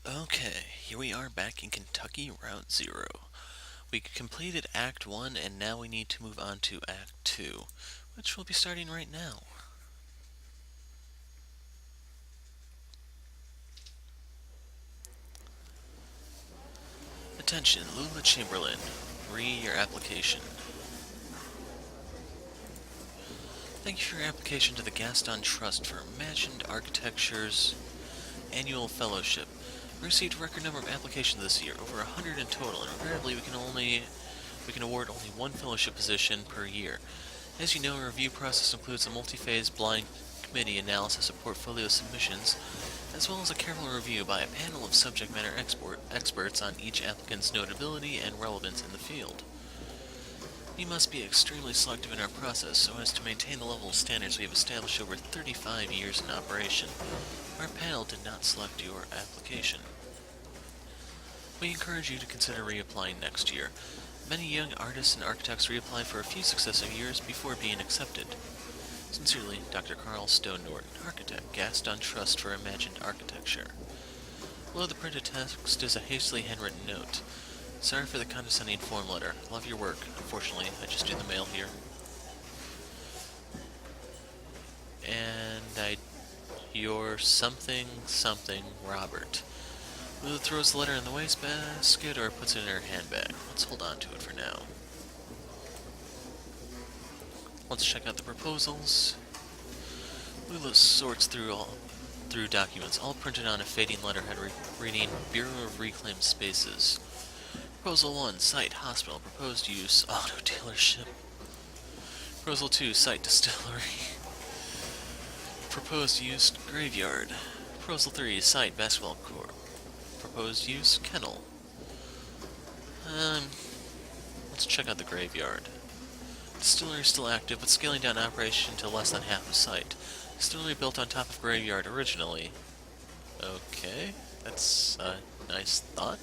Okay, here we are back in Kentucky Route Zero. We completed Act 1 and now we need to move on to Act 2, which we'll be starting right now. Attention, Lula Chamberlain. Read your application. Thank you for your application to the Gaston Trust for Imagined Architecture's Annual Fellowship. We received a record number of applications this year, over 100 in total, and invariably we can award only one fellowship position per year. As you know, a review process includes a multi-phase blind committee analysis of portfolio submissions, as well as a careful review by a panel of subject matter experts on each applicant's notability and relevance in the field. We must be extremely selective in our process so as to maintain the level of standards we have established over 35 years in operation. Our panel did not select your application. We encourage you to consider reapplying next year. Many young artists and architects reapply for a few successive years before being accepted. Sincerely, Dr. Carl Stone Norton, Architect, Gaston Trust for Imagined Architecture. Below the printed text is a hastily handwritten note. Sorry for the condescending form letter. Love your work. Unfortunately, I just do the mail here. And you're something Robert. Lulu throws the letter in the wastebasket or puts it in her handbag. Let's hold on to it for now. Let's check out the proposals. Lulu sorts through documents, all printed on a fading letterhead reading Bureau of Reclaimed Spaces. Proposal 1, Site, Hospital, Proposed Use, Auto Dealership. Proposal 2, Site, Distillery. Proposed Use, Graveyard. Proposal 3, Site, Basketball Court. Proposed Use, Kennel. Let's check out the graveyard. Distillery is still active, but scaling down operation to less than half the site. Distillery built on top of graveyard originally. Okay, that's a nice thought.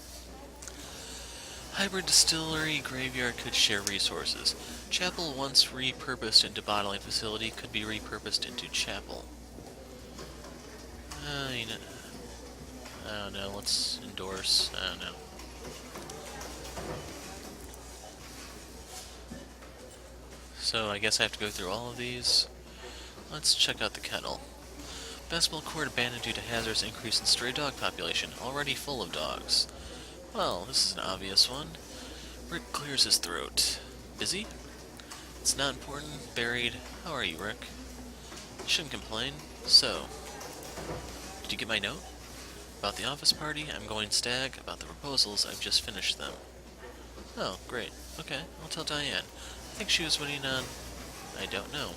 Hybrid distillery graveyard could share resources. Chapel, once repurposed into bottling facility, could be repurposed into chapel. I don't know, let's endorse, I don't know. So I guess I have to go through all of these. Let's check out the kennel. Basketball court abandoned due to hazardous increase in stray dog population, already full of dogs. Well, this is an obvious one. Rick clears his throat. Busy? It's not important. Buried. How are you, Rick? You shouldn't complain. So, did you get my note? About the office party, I'm going stag. About the proposals, I've just finished them. Oh, great. Okay, I'll tell Diane. I think she was waiting on... I don't know.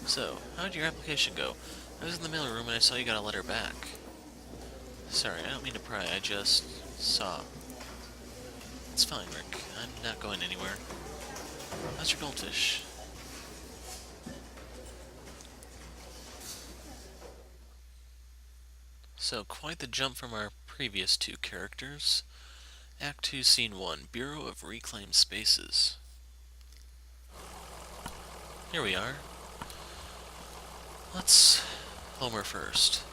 So, how did your application go? I was in the mailroom and I saw you got a letter back. Sorry, I don't mean to pry, I just saw. It's fine, Rick. I'm not going anywhere. How's your goldfish? So, quite the jump from our previous two characters. Act 2, Scene 1, Bureau of Reclaimed Spaces. Here we are. Let's Homer first.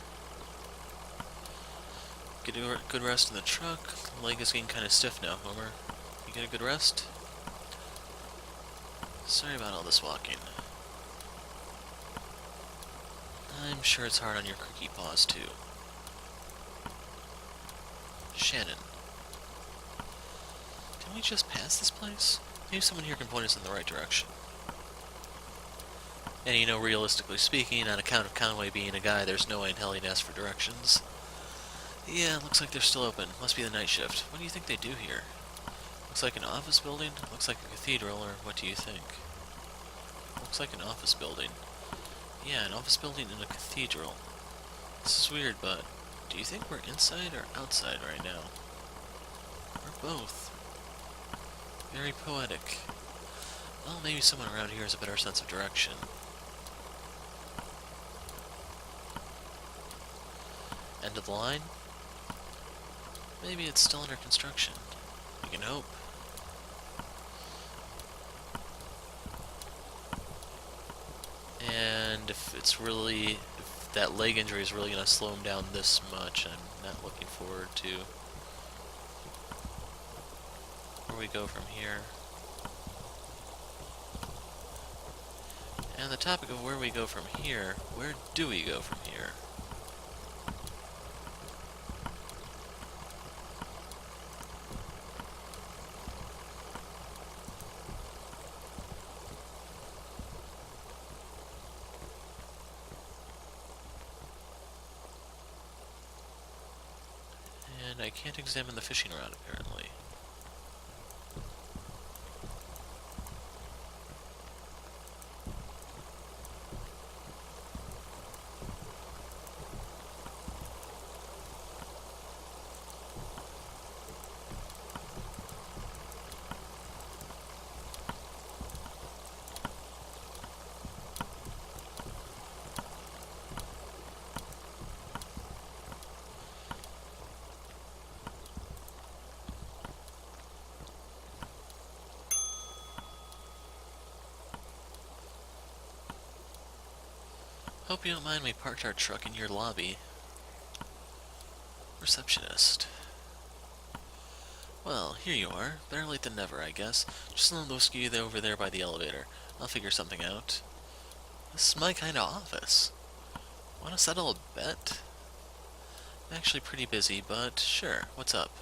Get a good rest in the truck. The leg is getting kind of stiff now, Homer. You get a good rest? Sorry about all this walking. I'm sure it's hard on your creaky paws, too. Shannon. Can we just pass this place? Maybe someone here can point us in the right direction. And you know, realistically speaking, on account of Conway being a guy, there's no way in hell he'd ask for directions. Yeah, looks like they're still open. Must be the night shift. What do you think they do here? Looks like an office building? Looks like a cathedral, or what do you think? Looks like an office building. Yeah, an office building in a cathedral. This is weird, but do you think we're inside or outside right now? Or both. Very poetic. Well, maybe someone around here has a better sense of direction. End of the line? Maybe it's still under construction. We can hope. And if that leg injury is really going to slow him down this much. I'm not looking forward to where we go from here. And the topic of where we go from here, where do we go from here? And I can't examine the fishing rod, apparently. Hope you don't mind we parked our truck in your lobby. Receptionist. Well, here you are. Better late than never, I guess. Just let those you over there by the elevator. I'll figure something out. This is my kind of office. Want to settle a bet? I'm actually pretty busy, but sure. What's up?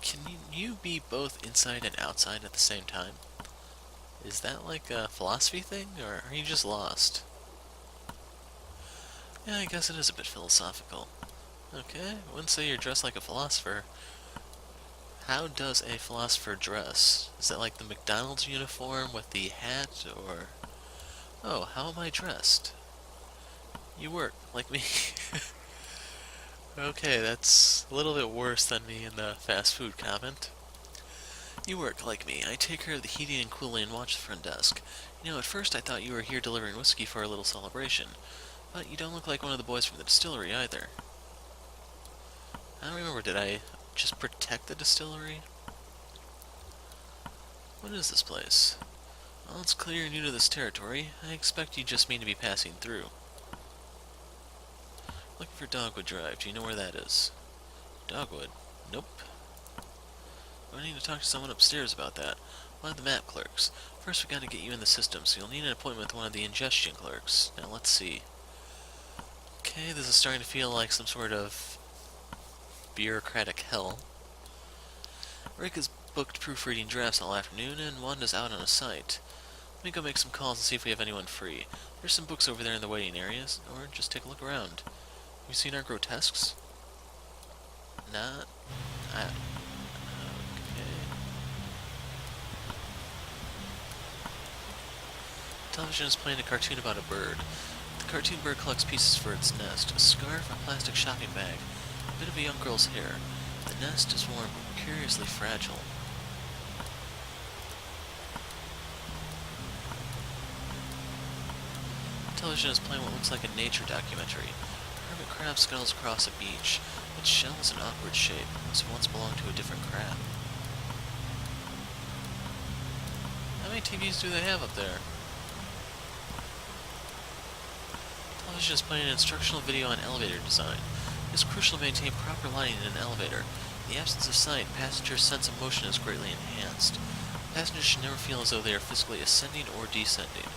Can you be both inside and outside at the same time? Is that like a philosophy thing, or are you just lost? Yeah, I guess it is a bit philosophical. Okay, I wouldn't say you're dressed like a philosopher. How does a philosopher dress? Is it like the McDonald's uniform with the hat, or... Oh, how am I dressed? You work, like me. Okay, that's a little bit worse than me in the fast food comment. You work like me. I take care of the heating and cooling and watch the front desk. You know, at first I thought you were here delivering whiskey for a little celebration. But you don't look like one of the boys from the distillery either. I don't remember, did I just protect the distillery? What is this place? Well, it's clear you're new to this territory. I expect you just mean to be passing through. Looking for Dogwood Drive. Do you know where that is? Dogwood? Nope. I need to talk to someone upstairs about that. One of the map clerks. First we gotta get you in the system, so you'll need an appointment with one of the ingestion clerks. Now let's see. Okay, this is starting to feel like some sort of bureaucratic hell. Rick has booked proofreading drafts all afternoon, and Wanda's out on a site. Let me go make some calls and see if we have anyone free. There's some books over there in the waiting areas, or just take a look around. Have you seen our grotesques? Not... Okay. Television is playing a cartoon about a bird. The cartoon bird collects pieces for its nest, a scarf, a plastic shopping bag, a bit of a young girl's hair. The nest is warm but curiously fragile. Television is playing what looks like a nature documentary. A hermit crab scuttles across a beach. Its shell is an awkward shape. It must have once belonged to a different crab. How many TVs do they have up there? Television is playing an instructional video on elevator design. It is crucial to maintain proper lighting in an elevator. In the absence of sight, passengers' sense of motion is greatly enhanced. Passengers should never feel as though they are physically ascending or descending.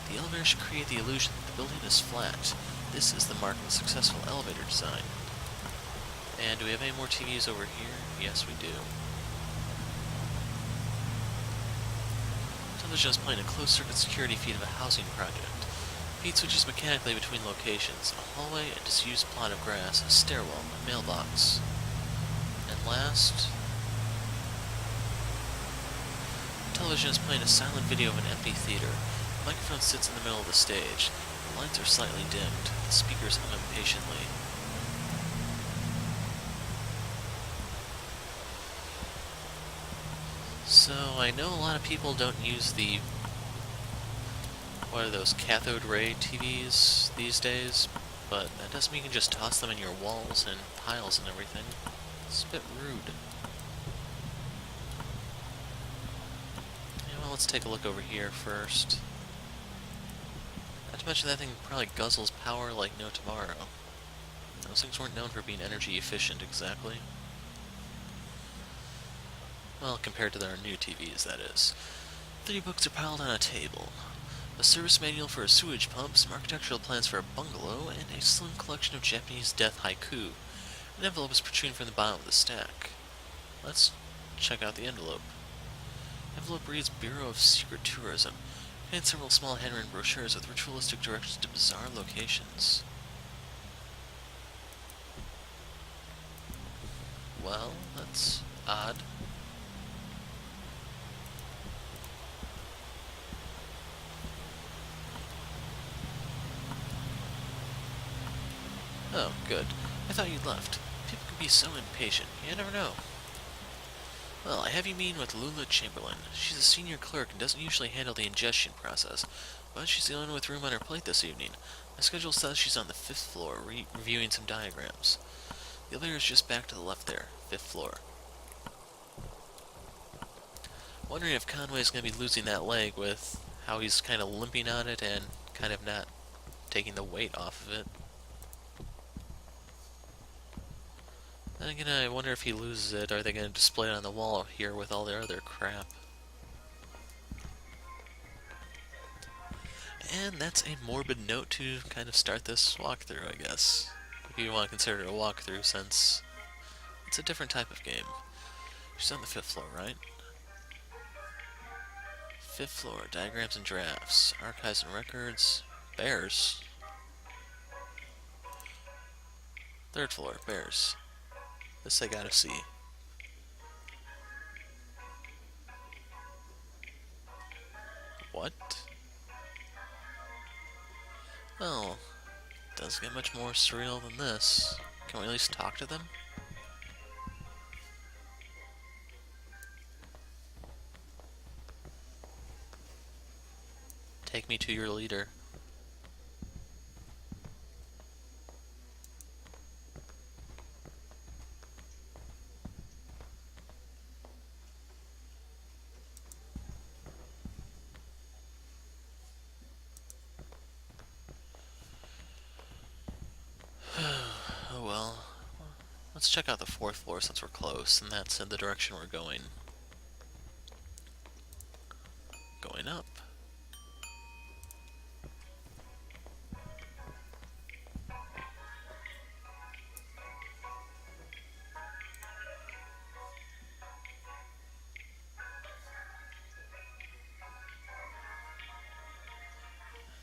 The elevator should create the illusion that the building is flat. This is the mark of a successful elevator design. And do we have any more TVs over here? Yes, we do. Television is playing a closed-circuit security feed of a housing project. Feed switches mechanically between locations, a hallway, a disused plot of grass, a stairwell, a mailbox. And last... Television is playing a silent video of an empty theater. The microphone sits in the middle of the stage. The lights are slightly dimmed. The speakers hum impatiently. So, I know a lot of people don't use the... what are those, cathode ray TVs these days? But that doesn't mean you can just toss them in your walls and piles and everything. It's a bit rude. Yeah, well, let's take a look over here first. to mention that thing probably guzzles power like no tomorrow. Those things weren't known for being energy efficient exactly. Well, compared to their new TVs, that is. 3 books are piled on a table. A service manual for a sewage pump, some architectural plans for a bungalow, and a slim collection of Japanese death haiku. An envelope is protruding from the bottom of the stack. Let's check out the envelope. Envelope reads Bureau of Secret Tourism, and several small handwritten brochures with ritualistic directions to bizarre locations. Well, that's odd. Oh, good. I thought you'd left. People can be so impatient. You never know. Well, I have you meeting with Lula Chamberlain. She's a senior clerk and doesn't usually handle the ingestion process, but she's the only one with room on her plate this evening. My schedule says she's on the 5th floor, reviewing some diagrams. The elevator is just back to the left there, 5th floor. Wondering if Conway's going to be losing that leg with how he's kind of limping on it and kind of not taking the weight off of it. Then again, I wonder if he loses it, are they going to display it on the wall here with all their other crap? And that's a morbid note to kind of start this walkthrough, I guess. If you want to consider it a walkthrough, since it's a different type of game. She's on the 5th floor, right? 5th floor, diagrams and drafts, archives and records, bears. 3rd floor, bears. This I gotta see. What? Well, it doesn't get much more surreal than this. Can we at least talk to them? Take me to your leader. Oh well. Let's check out the 4th floor since we're close, and that's in the direction we're going. Going up.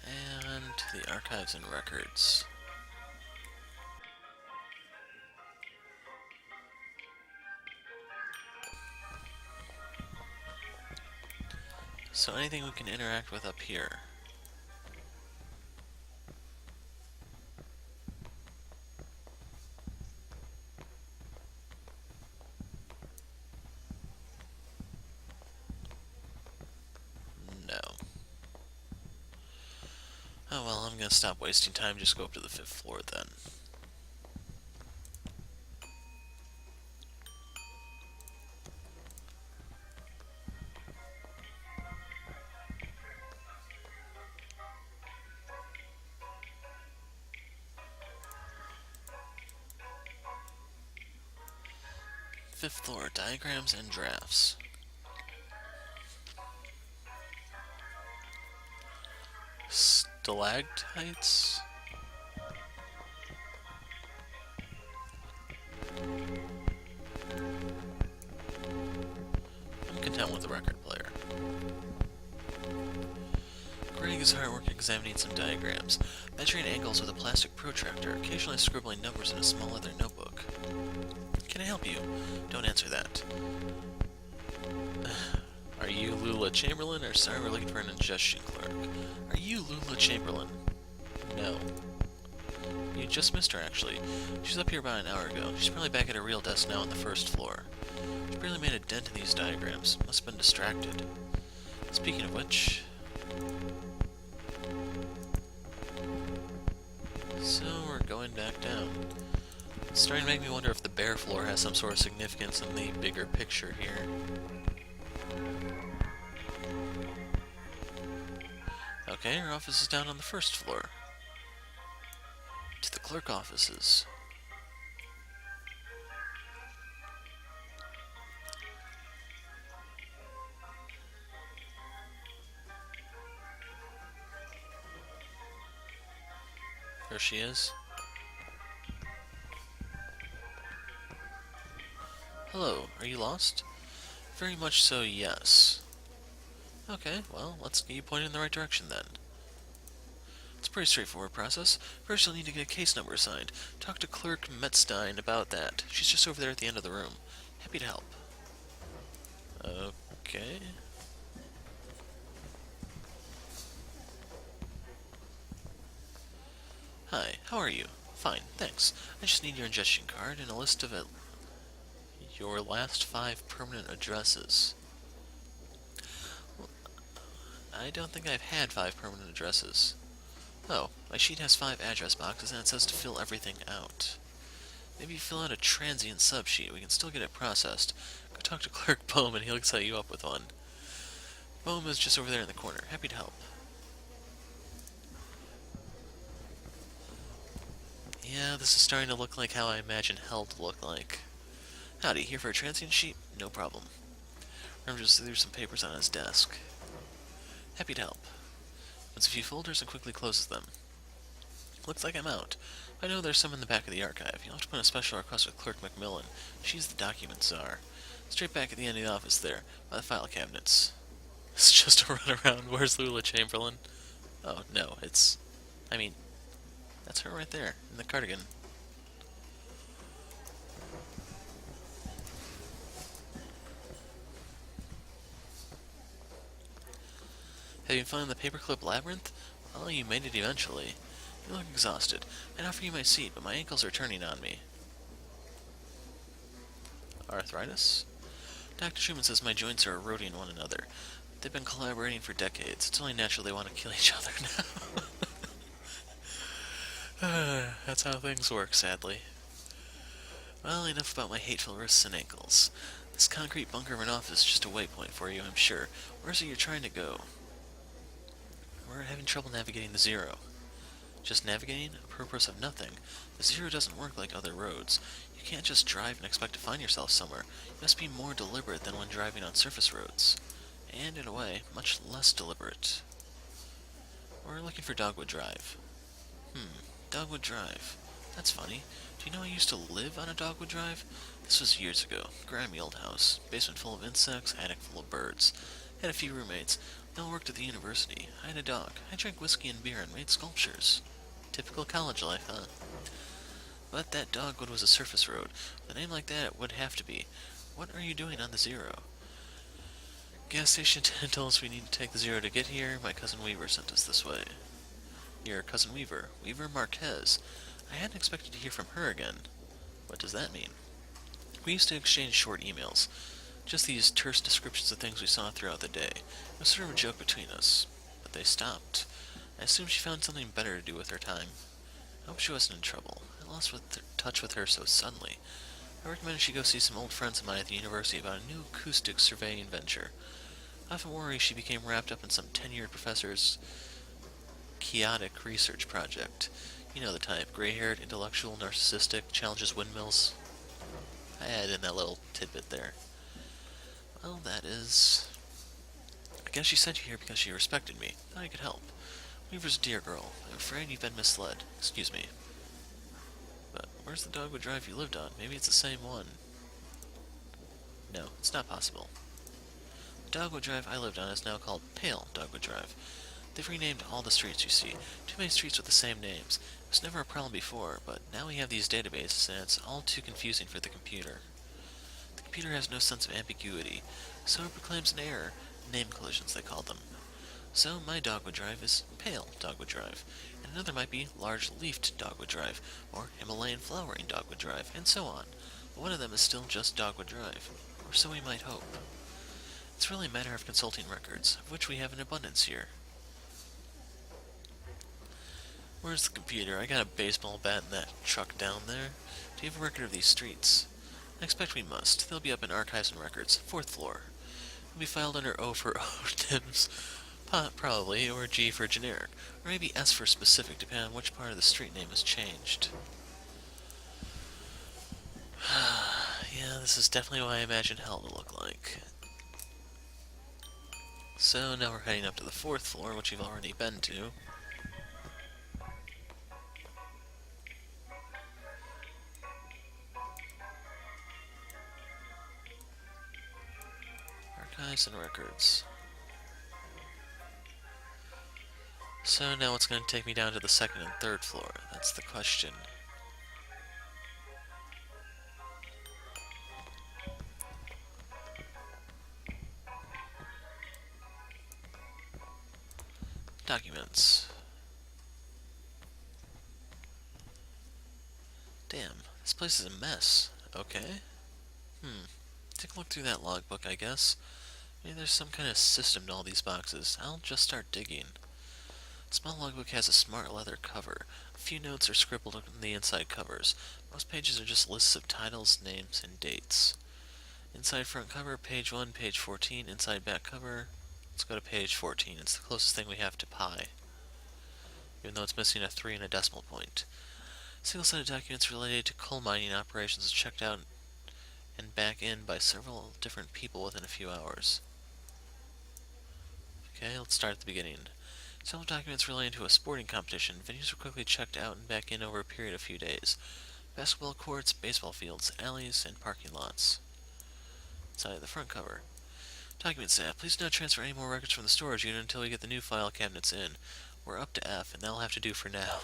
And the archives and records. So anything we can interact with up here? No. Oh well, I'm gonna stop wasting time, just go up to the 5th floor then. Fifth floor, diagrams and drafts. Stalactites? I'm content with the record player. Grading his hard work examining some diagrams, measuring angles with a plastic protractor, occasionally scribbling numbers in a small leather notebook. Can I help you? Don't answer that. Are you Lula Chamberlain, or sorry, we're looking for an ingestion clerk? Are you Lula Chamberlain? No. You just missed her, actually. She's up here about an hour ago. She's probably back at her real desk now on the 1st floor. She barely made a dent in these diagrams. Must have been distracted. Speaking of which... So, we're going back down. It's starting to make me wonder if the bare floor has some sort of significance in the bigger picture here. Okay, her office is down on the first floor. To the clerk offices. There she is. Hello, are you lost? Very much so, yes. Okay, well, let's get you pointed in the right direction then. It's a pretty straightforward process. First, you'll need to get a case number assigned. Talk to Clerk Metzstein about that. She's just over there at the end of the room. Happy to help. Okay. Hi, how are you? Fine, thanks. I just need your ingestion card and a list of your last 5 permanent addresses. Well, I don't think I've had 5 permanent addresses. Oh, my sheet has 5 address boxes and it says to fill everything out. Maybe you fill out a transient sub-sheet. We can still get it processed. Go talk to Clerk Bohm and he'll set you up with one. Bohm is just over there in the corner. Happy to help. Yeah, this is starting to look like how I imagine hell to look like. Howdy, here for a transient sheet? No problem. Remember just there's some papers on his desk. Happy to help. Puts a few folders and quickly closes them. Looks like I'm out. I know there's some in the back of the archive. You'll have to put in a special request with Clerk Macmillan. She's the document czar. Straight back at the end of the office there, by the file cabinets. It's just a run around. Where's Lula Chamberlain? Oh, no, I mean, that's her right there, in the cardigan. Have you found the paperclip labyrinth? Well, you made it eventually. You look exhausted. I'd offer you my seat, but my ankles are turning on me. Arthritis? Dr. Schumann says my joints are eroding one another. They've been collaborating for decades. It's only natural they want to kill each other now. That's how things work, sadly. Well, enough about my hateful wrists and ankles. This concrete bunker of an office is just a waypoint for you, I'm sure. Where's it you're trying to go? We're having trouble navigating the Zero. Just navigating? A purpose of nothing. The Zero doesn't work like other roads. You can't just drive and expect to find yourself somewhere. You must be more deliberate than when driving on surface roads. And, in a way, much less deliberate. We're looking for Dogwood Drive. Dogwood Drive. That's funny. Do you know I used to live on a Dogwood Drive? This was years ago. Grimy old house. Basement full of insects, attic full of birds. Had a few roommates. They all worked at the university. I had a dog. I drank whiskey and beer and made sculptures. Typical college life, huh? But that dogwood was a surface road. With a name like that, it would have to be. What are you doing on the Zero? Gas station attendant told us we need to take the Zero to get here. My cousin Weaver sent us this way. Your cousin Weaver? Weaver Marquez. I hadn't expected to hear from her again. What does that mean? We used to exchange short emails. Just these terse descriptions of things we saw throughout the day. It was sort of a joke between us. But they stopped. I assume she found something better to do with her time. I hope she wasn't in trouble. I lost touch with her so suddenly. I recommended she go see some old friends of mine at the university about a new acoustic surveying venture. I often worry she became wrapped up in some tenured professor's chaotic research project. You know the type. Gray-haired, intellectual, narcissistic, challenges windmills. I added in that little tidbit there. Well, that is... I guess she sent you here because she respected me. Thought I could help. Weaver's a dear girl. I'm afraid you've been misled. Excuse me. But where's the Dogwood Drive you lived on? Maybe it's the same one. No, it's not possible. The Dogwood Drive I lived on is now called Pale Dogwood Drive. They've renamed all the streets, you see. Too many streets with the same names. It was never a problem before, but now we have these databases, and it's all too confusing for the computer. The computer has no sense of ambiguity, so it proclaims an error. Name collisions, they call them. So my Dogwood Drive is Pale Dogwood Drive, and another might be Large-Leafed Dogwood Drive, or Himalayan Flowering Dogwood Drive, and so on. But one of them is still just Dogwood Drive, or so we might hope. It's really a matter of consulting records, of which we have an abundance here. Where's the computer? I got a baseball bat in that truck down there. Do you have a record of these streets? I expect we must. They'll be up in Archives and Records, 4th floor. It'll be filed under O for O. Tim's Probably, or G for generic, or maybe S for specific, depending on which part of the street name is changed. Yeah, this is definitely what I imagine hell to look like. So now we're heading up to the 4th floor, which we've already been to. Archives and records. So now it's going to take me down to the 2nd and 3rd floor. That's the question. Documents. Damn, this place is a mess. Okay. Take a look through that logbook, I guess. Maybe there's some kind of system to all these boxes. I'll just start digging. Small logbook has a smart leather cover. A few notes are scribbled on the inside covers. Most pages are just lists of titles, names, and dates. Inside front cover, page 1, page 14. Inside back cover, let's go to page 14. It's the closest thing we have to pi, even though it's missing a 3 and a decimal point. A single set of documents related to coal mining operations is checked out and back in by several different people within a few hours. Okay, let's start at the beginning. Several documents relating to a sporting competition. Venues were quickly checked out and back in over a period of few days. Basketball courts, baseball fields, alleys, and parking lots. Inside of the front cover. Document staff, please do not transfer any more records from the storage unit until we get the new file cabinets in. We're up to F, and that'll have to do for now.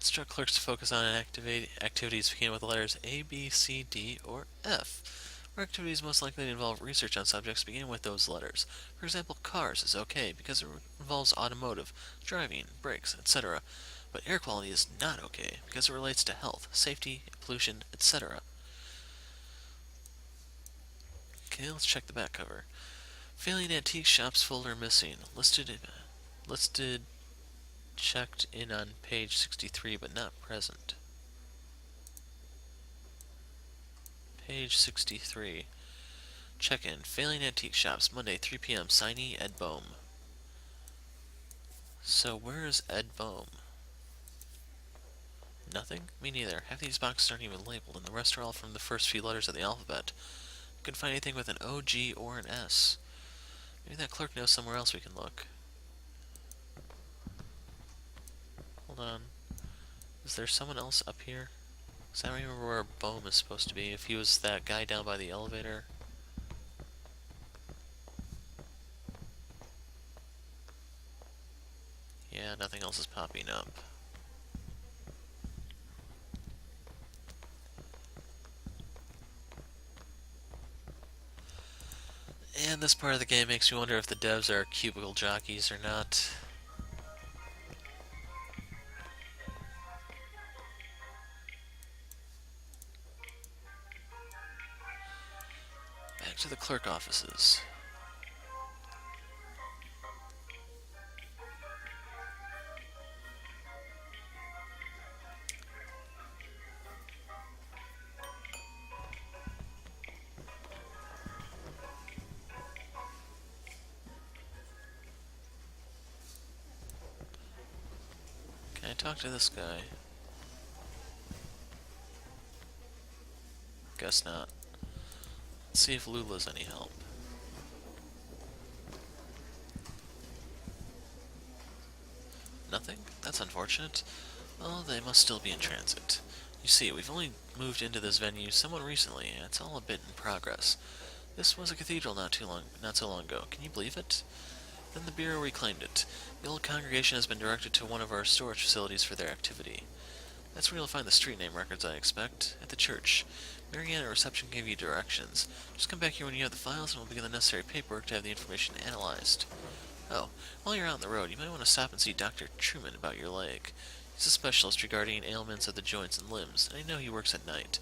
Instruct clerks to focus on activities beginning with the letters A, B, C, D, or F. Or activities most likely to involve research on subjects beginning with those letters. For example, cars is okay because it involves automotive, driving, brakes, etc. But air quality is not okay because it relates to health, safety, pollution, etc. Okay, let's check the back cover. Failing antique shops folder missing. Listed checked in on page 63 but not present. Page 63. Check-in. Failing antique shops. Monday, 3 p.m. Signee, Ed Bohm. So where is Ed Bohm? Nothing? Me neither. Half these boxes aren't even labeled, and the rest are all from the first few letters of the alphabet. Couldn't find anything with an O, G, or an S. Maybe that clerk knows somewhere else we can look. Hold on. Is there someone else up here? Because I don't remember where Bohm is supposed to be, if he was that guy down by the elevator. Yeah, nothing else is popping up. And this part of the game makes me wonder if the devs are cubicle jockeys or not. Back to the clerk offices. Can I talk to this guy? Guess not. Let's see if Lula's any help. Nothing? That's unfortunate. Well, they must still be in transit. You see, we've only moved into this venue somewhat recently, and it's all a bit in progress. This was a cathedral not so long ago. Can you believe it? Then the Bureau reclaimed it. The old congregation has been directed to one of our storage facilities for their activity. That's where you'll find the street name records, I expect. At the church. Marianne at reception gave you directions. Just come back here when you have the files and we'll begin the necessary paperwork to have the information analyzed. Oh, while you're out on the road, you might want to stop and see Dr. Truman about your leg. He's a specialist regarding ailments of the joints and limbs, and I know he works at night.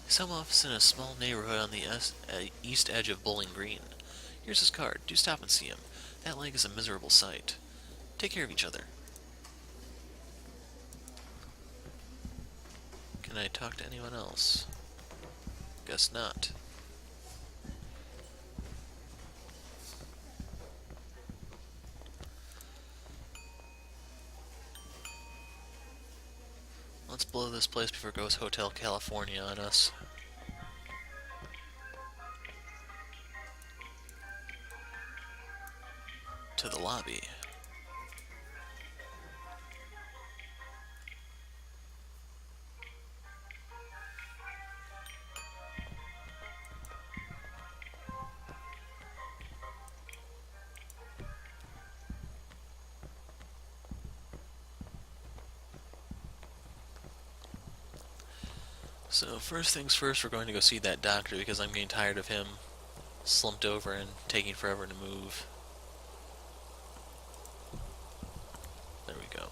His home office is in a small neighborhood on the east edge of Bowling Green. Here's his card. Do stop and see him. That leg is a miserable sight. Take care of each other. Can I talk to anyone else? Guess not. blow this place before it goes Hotel California on us. To the lobby. So first things first, we're going to go see that doctor because I'm getting tired of him slumped over and taking forever to move. There we go.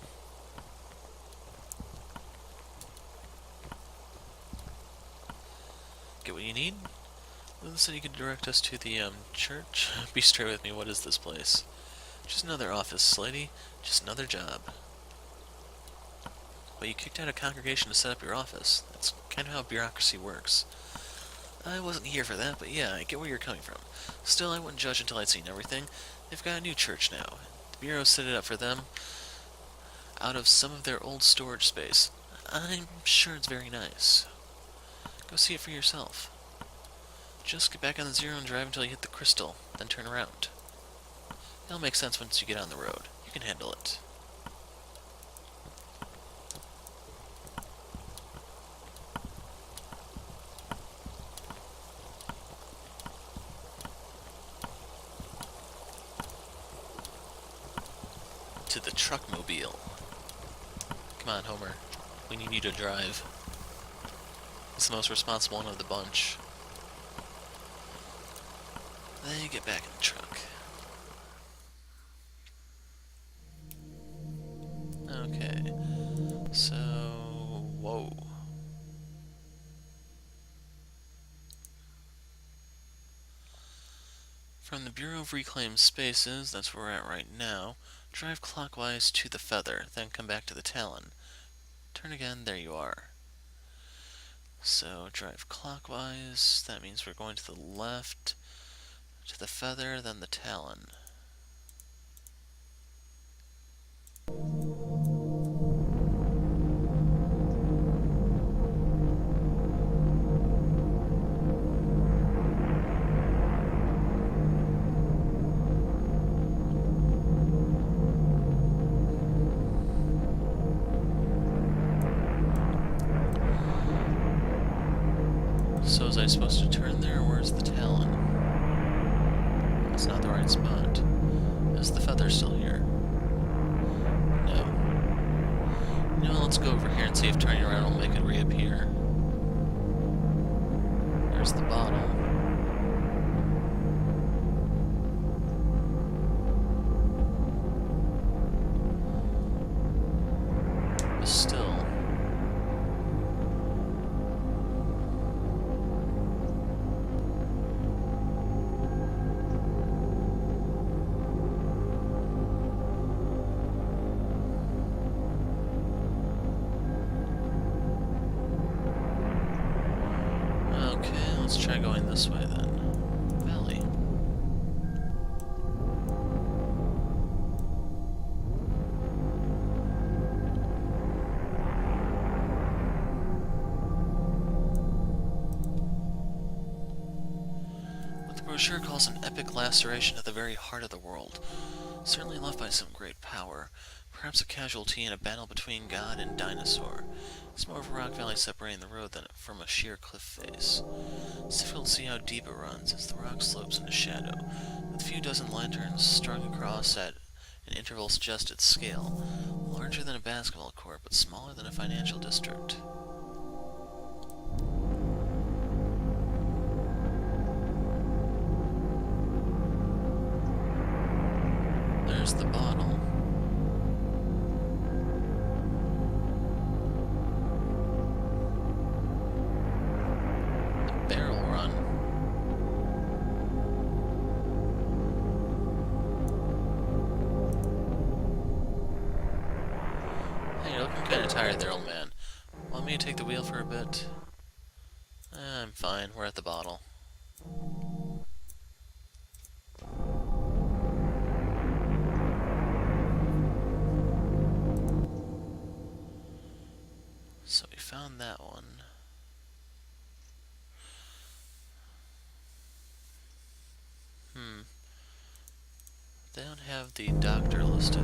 Get what you need? Lynn said you could direct us to the, church? Be straight with me, what is this place? Just another office, lady. Just another job. Well, you kicked out a congregation to set up your office. That's kind of how bureaucracy works. I wasn't here for that, but yeah, I get where you're coming from. Still, I wouldn't judge until I'd seen everything. They've got a new church now. The Bureau set it up for them out of some of their old storage space. I'm sure it's very nice. Go see it for yourself. Just get back on the Zero and drive until you hit the crystal, then turn around. It'll make sense once you get on the road. You can handle it. To the truckmobile. Come on, Homer. We need you to drive. He's the most responsible one of the bunch. Then you get back in the truck. Okay. So... whoa. From the Bureau of Reclaimed Spaces, that's where we're at right now, drive clockwise to the Feather, then come back to the Talon. Turn again, there you are. So, drive clockwise, that means we're going to the left, to the Feather, then the Talon. So was I supposed to turn there, or where's the Talon? That's not the right spot. Is the Feather still here? No. You know, let's go over here and see if turning around will make it reappear. There's the bottle. But still... let's try going this way then. Valley. What the brochure calls an epic laceration at the very heart of the world. Certainly left by some great power. Perhaps a casualty in a battle between God and dinosaur. It's more of a rock valley separating the road than from a sheer cliff face. It's difficult to see how deep it runs as the rock slopes into shadow, with a few dozen lanterns strung across at an interval suggest its scale, larger than a basketball court but smaller than a financial district. There's the bottle. Barrel run. Hey, you're looking kind of tired there, old man. Want me to take the wheel for a bit? I'm fine, we're at the bottle. So we found that one. They don't have the doctor listed.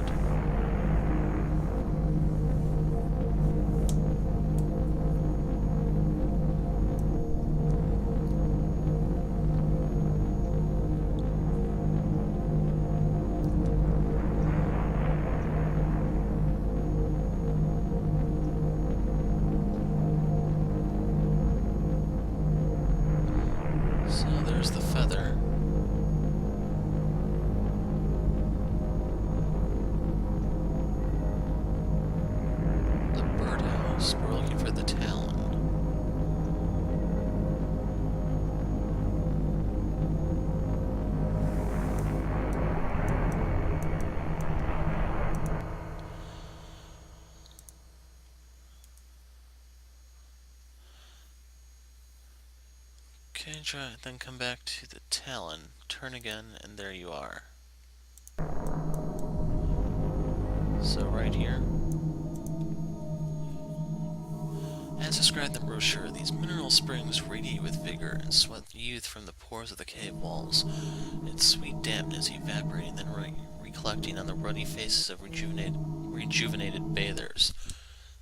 So there's the feather. The birdhouse. We're looking for the talon. Okay, then come back to the talon, turn again, and there you are. So right here. As described in the brochure, these mineral springs radiate with vigor and sweat youth from the pores of the cave walls. Its sweet dampness evaporating, then recollecting on the ruddy faces of rejuvenated bathers.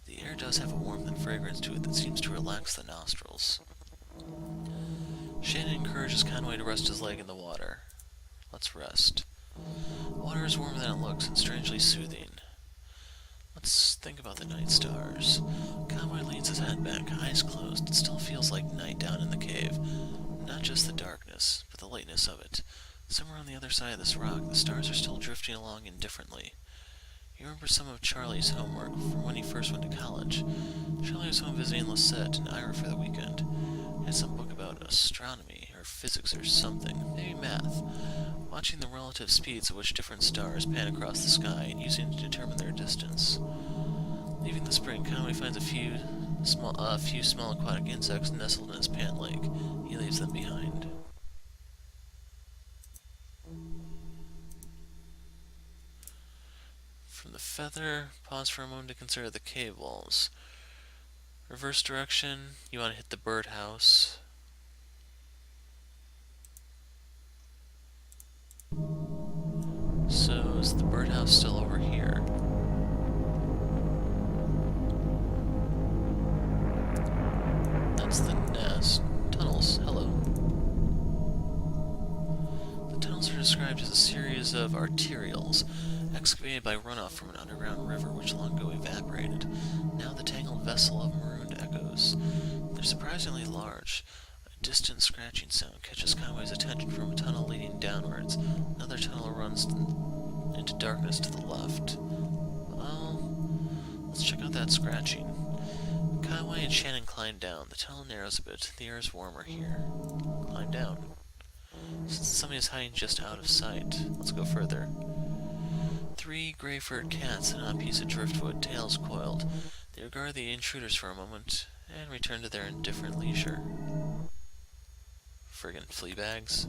The air does have a warmth and fragrance to it that seems to relax the nostrils. Shannon encourages Conway to rest his leg in the water. Let's rest. The water is warmer than it looks and strangely soothing. Let's think about the night stars. Conway leans his head back, eyes closed. It still feels like night down in the cave. Not just the darkness, but the lightness of it. Somewhere on the other side of this rock, the stars are still drifting along indifferently. You remember some of Charlie's homework from when he first went to college. Charlie was home visiting Lisette and Ira for the weekend. He had some book about astronomy, or physics, or something. Maybe math. Watching the relative speeds at which different stars pan across the sky and using it to determine their distance. Leaving the spring, Conway finds a few small aquatic insects nestled in his pant leg. He leaves them behind. From the feather, pause for a moment to consider the cave walls. Reverse direction, you want to hit the birdhouse. So, is the birdhouse still over here? That's the nest. Tunnels, hello. The tunnels are described as a series of arterials, excavated by runoff from an underground river which long ago evaporated. Now the tangled vessel of marooned echoes. They're surprisingly large. A distant scratching sound catches Conway's attention from a tunnel leading downwards. Another tunnel runs into darkness to the left. Well, let's check out that scratching. Conway and Shannon climb down. The tunnel narrows a bit. The air is warmer here. Climb down. Since somebody is hiding just out of sight, let's go further. 3 gray-furred cats sit on a piece of driftwood, tails coiled. They regard the intruders for a moment, and return to their indifferent leisure. Friggin' flea bags.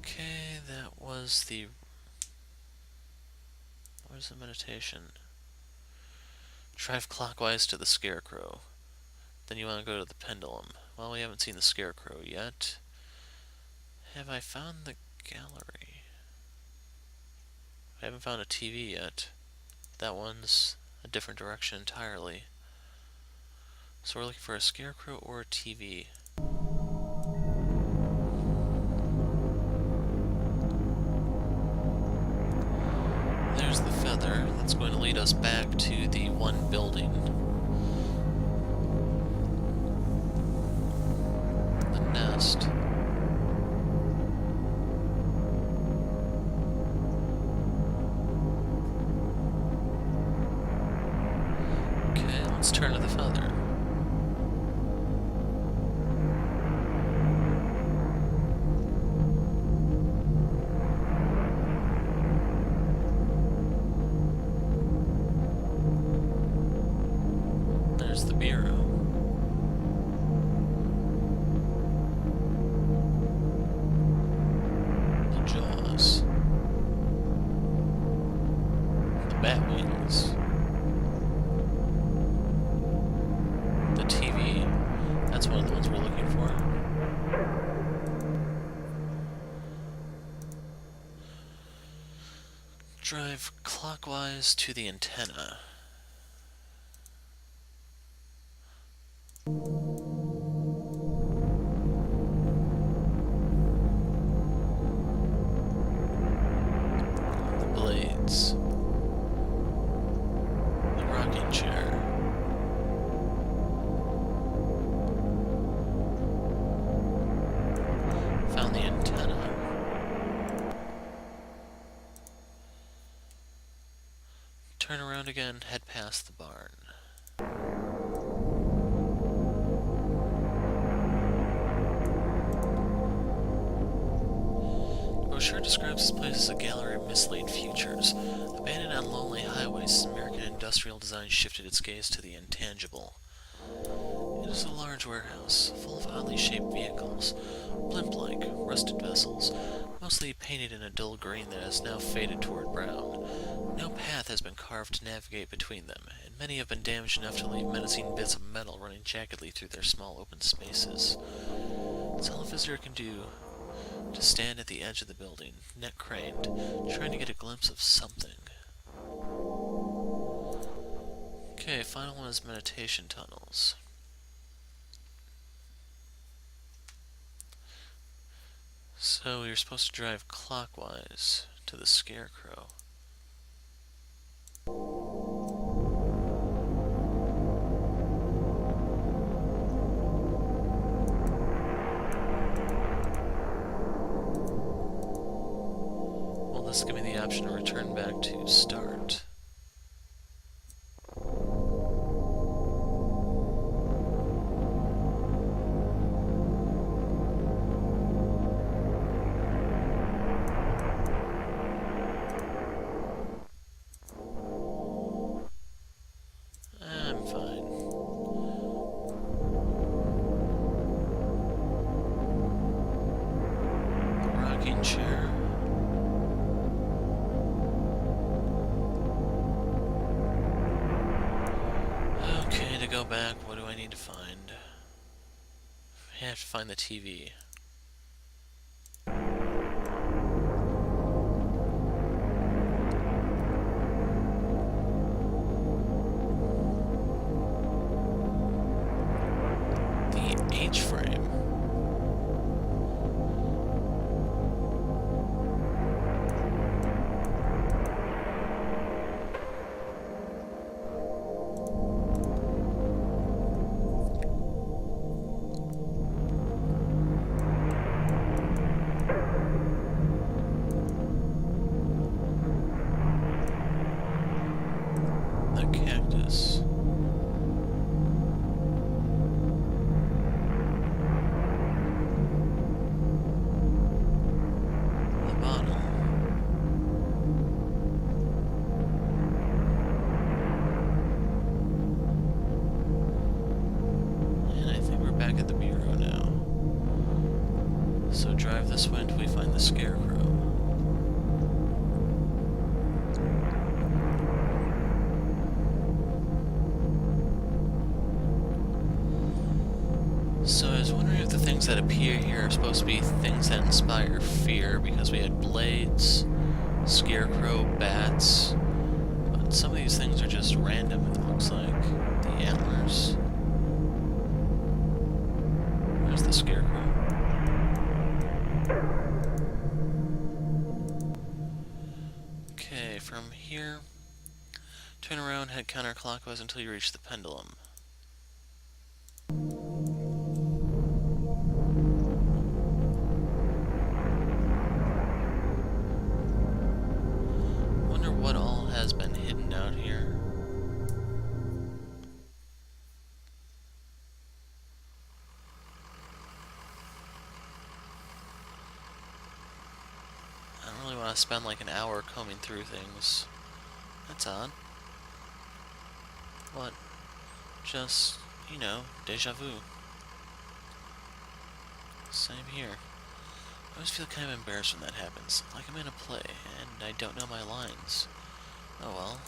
Okay, that was the... What is the meditation? Drive clockwise to the scarecrow. Then you want to go to the pendulum. Well, we haven't seen the scarecrow yet. Have I found the gallery? I haven't found a TV yet. That one's a different direction entirely. So we're looking for a scarecrow or a TV. There's the feather. That's going to lead us back to the one building. The nest. Okay, let's turn to the feather. There's the bureau. The jaws. The bat wings. Drive clockwise to the antenna. The blades. The rocking chair. Found the antenna. Turn around again, head past the barn. The brochure describes this place as a gallery of mislaid futures. Abandoned on lonely highways, American industrial design shifted its gaze to the intangible. It is a large warehouse, full of oddly shaped vehicles, blimp-like, rusted vessels, mostly painted in a dull green that has now faded toward brown. No path has been carved to navigate between them, and many have been damaged enough to leave menacing bits of metal running jaggedly through their small open spaces. It's all a visitor can do to stand at the edge of the building, neck craned, trying to get a glimpse of something. Okay, final one is meditation tunnels. So you're supposed to drive clockwise to the scarecrow. Well, this will give me the option to return back to start. I'm fine. The rocking chair. Okay, to go back, what do I need to find? I have to find the TV. The H-frame. The cactus. The bottle. And I think we're back at the bureau now. So drive this way until we find the scarecrow. So I was wondering if the things that appear here are supposed to be things that inspire fear, because we had blades, scarecrow, bats, but some of these things are just random, it looks like. The antlers. There's the scarecrow. Okay, from here, turn around, head counterclockwise until you reach the pendulum. Wonder what all has been hidden out here. I don't really want to spend like an hour combing through things. That's odd. What? Just, you know, deja vu. Same here. I always feel kind of embarrassed when that happens, like I'm in a play, and I don't know my lines. Oh well.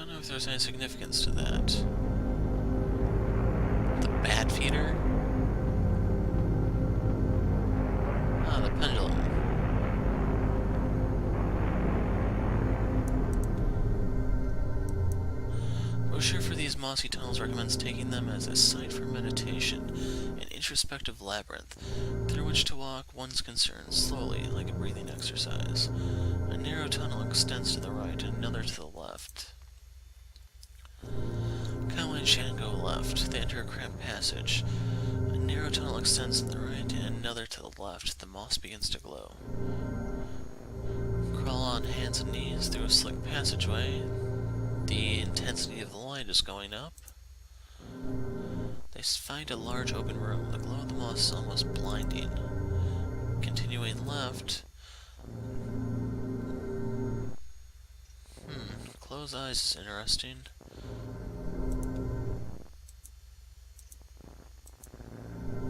Don't know if there's any significance to that. The bat feeder? Ah, the pendulum. Brochure for these mossy tunnels recommends taking them as a site for meditation, an introspective labyrinth, through which to walk one's concerns slowly, like a breathing exercise. A narrow tunnel extends to the right and another to the left. Conway and Shannon go left. They enter a cramped passage. A narrow tunnel extends to the right and another to the left. The moss begins to glow. Crawl on hands and knees through a slick passageway. The intensity of the light is going up. They find a large open room. The glow of the moss is almost blinding. Continuing left. Close eyes is interesting.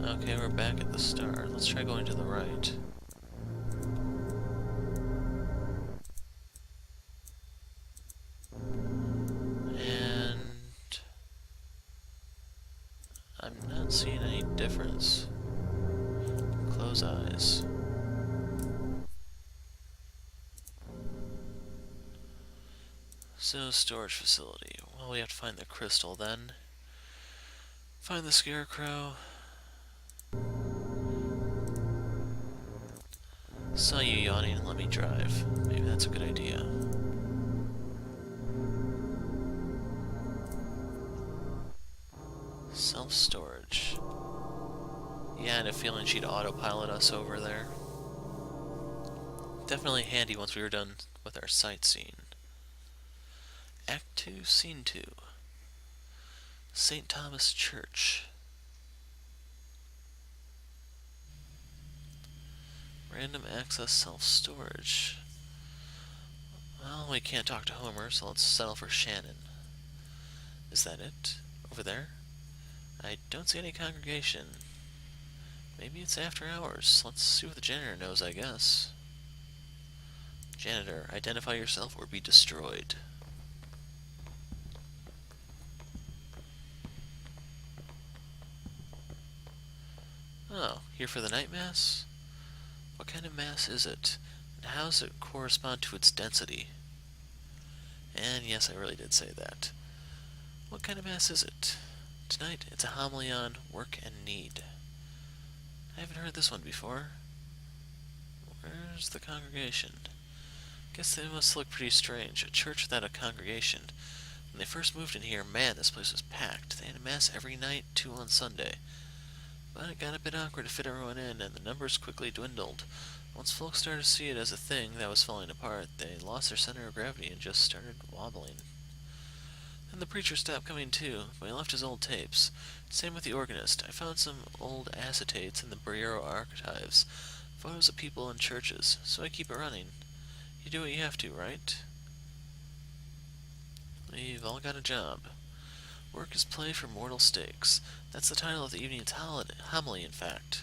Okay, we're back at the start. Let's try going to the right. And I'm not seeing any difference. Close eyes. So, storage facility. Well, we have to find the crystal then. Find the scarecrow. Saw you yawning and let me drive. Maybe that's a good idea. Self-storage. Yeah, I had a feeling she'd autopilot us over there. Definitely handy once we were done with our sightseeing. Act 2, Scene 2. St. Thomas Church. Random access self-storage. Well, we can't talk to Homer, so let's settle for Shannon. Is that it? Over there? I don't see any congregation. Maybe it's after hours. Let's see what the janitor knows, I guess. Janitor, identify yourself or be destroyed. Oh, here for the night mass? What kind of mass is it? And how does it correspond to its density? And yes, I really did say that. What kind of mass is it? Tonight, it's a homily on work and need. I haven't heard this one before. Where's the congregation? Guess they must look pretty strange. A church without a congregation. When they first moved in here, man, this place was packed. They had a mass every night, 2 on Sunday. But it got a bit awkward to fit everyone in, and the numbers quickly dwindled. Once folks started to see it as a thing that was falling apart, they lost their center of gravity and just started wobbling. Then the preacher stopped coming too, but he left his old tapes. Same with the organist. I found some old acetates in the Bureau archives, photos of people in churches, so I keep it running. You do what you have to, right? We've all got a job. Work is play for mortal stakes. That's the title of the evening's homily, in fact.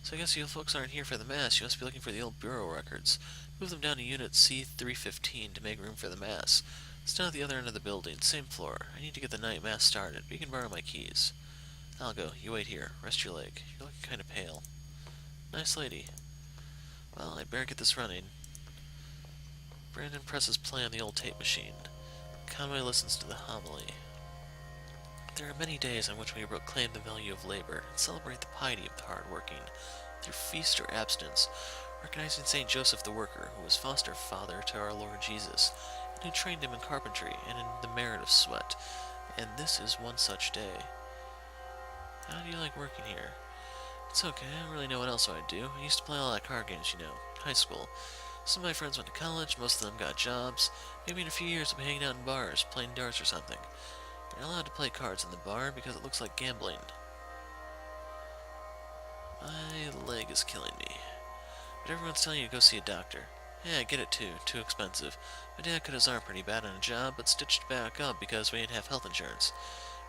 So I guess you folks aren't here for the mass. You must be looking for the old bureau records. Move them down to Unit C-315 to make room for the mass. It's down at the other end of the building, same floor. I need to get the night mass started, but you can borrow my keys. I'll go. You wait here. Rest your leg. You're looking kind of pale. Nice lady. Well, I'd better get this running. Brandon presses play on the old tape machine. Conway listens to the homily. There are many days on which we proclaim the value of labor and celebrate the piety of the hard-working, through feast or abstinence, recognizing St. Joseph the Worker, who was foster father to our Lord Jesus, and who trained him in carpentry and in the merit of sweat, and this is one such day. How do you like working here? It's okay, I don't really know what else I'd do. I used to play a lot of card games, you know, in high school. Some of my friends went to college, most of them got jobs. Maybe in a few years I'll be hanging out in bars, playing darts or something. You're allowed to play cards in the bar because it looks like gambling. My leg is killing me. But everyone's telling you to go see a doctor. Yeah, I get it too. Too expensive. My dad cut his arm pretty bad on a job, but stitched it back up because we didn't have health insurance.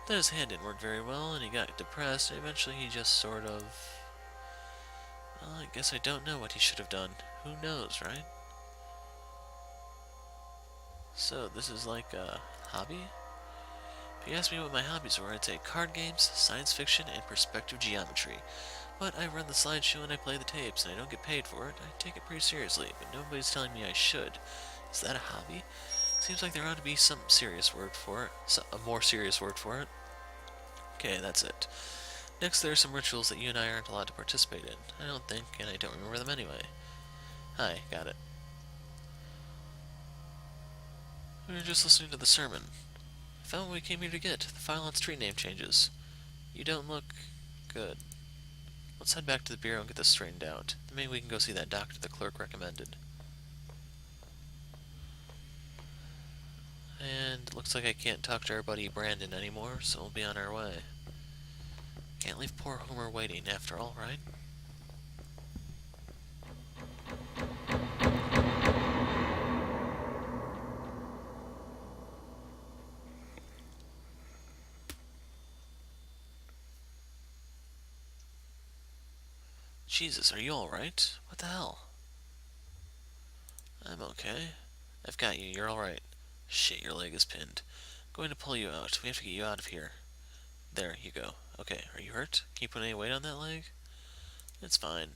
Then his hand didn't work very well, and he got depressed, and eventually he just sort of... Well, I guess I don't know what he should have done. Who knows, right? So, this is like a Hobby? If you asked me what my hobbies were, I'd say card games, science fiction, and perspective geometry. But I run the slideshow and I play the tapes, and I don't get paid for it. I take it pretty seriously, but nobody's telling me I should. Is that a hobby? Seems like there ought to be some serious word for it. A more serious word for it. Okay, that's it. Next, there are some rituals that you and I aren't allowed to participate in. I don't think, and I don't remember them anyway. Hi, got it. We were just listening to the sermon. I found what we came here to get, the file on street name changes. You don't look good. Let's head back to the bureau and get this straightened out. Then maybe we can go see that doctor the clerk recommended. And it looks like I can't talk to our buddy Brandon anymore, so we'll be on our way. Can't leave poor Homer waiting after all, right? Jesus, are you alright? What the hell? I'm okay. I've got you, you're alright. Shit, your leg is pinned. I'm going to pull you out. We have to get you out of here. There, you go. Okay, are you hurt? Can you put any weight on that leg? It's fine.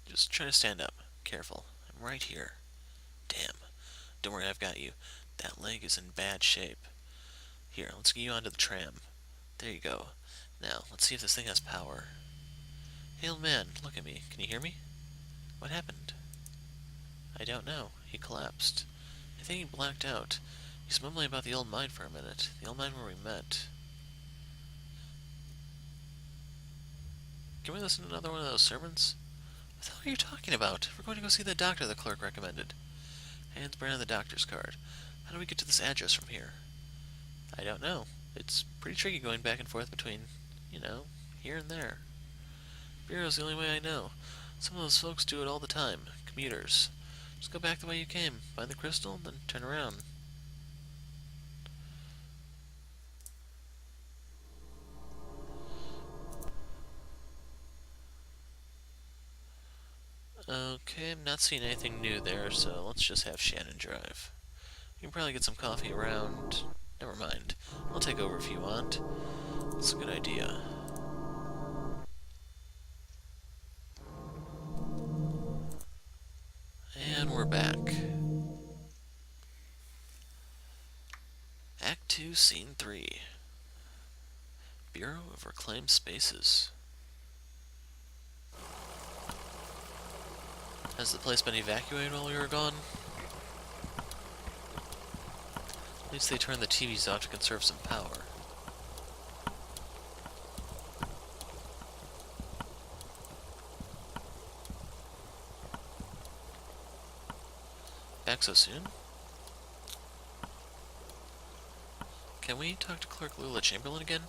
Just try to stand up. Careful. I'm right here. Damn. Don't worry, I've got you. That leg is in bad shape. Here, let's get you onto the tram. There you go. Now, let's see if this thing has power. Hey, old man, look at me. Can you hear me? What happened? I don't know. He collapsed. I think he blacked out. He's mumbling about the old mine for a minute. The old mine where we met. Can we listen to another one of those sermons? What the hell are you talking about? We're going to go see the doctor the clerk recommended. Hands Brandon the doctor's card. How do we get to this address from here? I don't know. It's pretty tricky going back and forth between, here and there. Bureau's the only way I know. Some of those folks do it all the time. Commuters. Just go back the way you came. Find the crystal, then turn around. Okay, I'm not seeing anything new there, so let's just have Shannon drive. You can probably get some coffee around. Never mind. I'll take over if you want. That's a good idea. And we're back. Act 2, Scene 3. Bureau of Reclaimed Spaces. Has the place been evacuated while we were gone? At least they turned the TVs off to conserve some power. Back so soon? Can we talk to Clerk Lula Chamberlain again?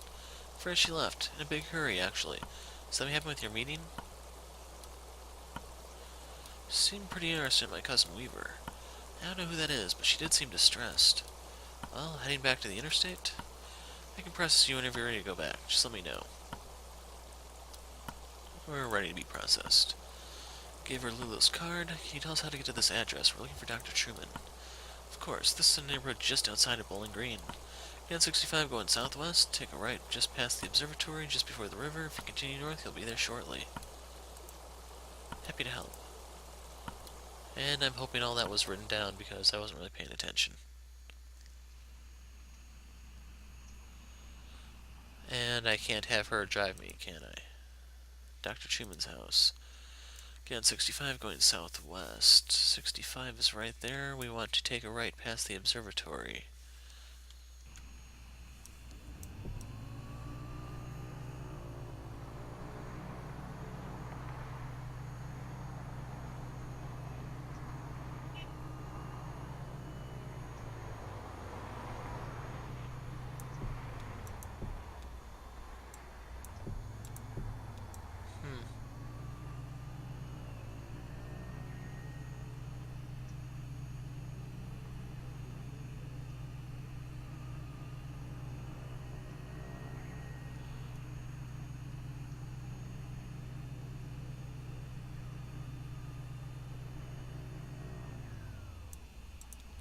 Afraid she left. In a big hurry, actually. Something happened with your meeting? She seemed pretty interested in my cousin Weaver. I don't know who that is, but she did seem distressed. Well, heading back to the interstate? I can process you whenever you're ready to go back. Just let me know. We're ready to be processed. Gave her Lula's card. Can you tell us how to get to this address? We're looking for Dr. Truman. Of course, this is a neighborhood just outside of Bowling Green. Get on 65 going southwest, take a right just past the observatory, just before the river. If you continue north, you'll be there shortly. Happy to help. And I'm hoping all that was written down because I wasn't really paying attention. And I can't have her drive me, can I? Dr. Truman's house. Get on 65 going southwest. 65 is right there. We want to take a right past the observatory.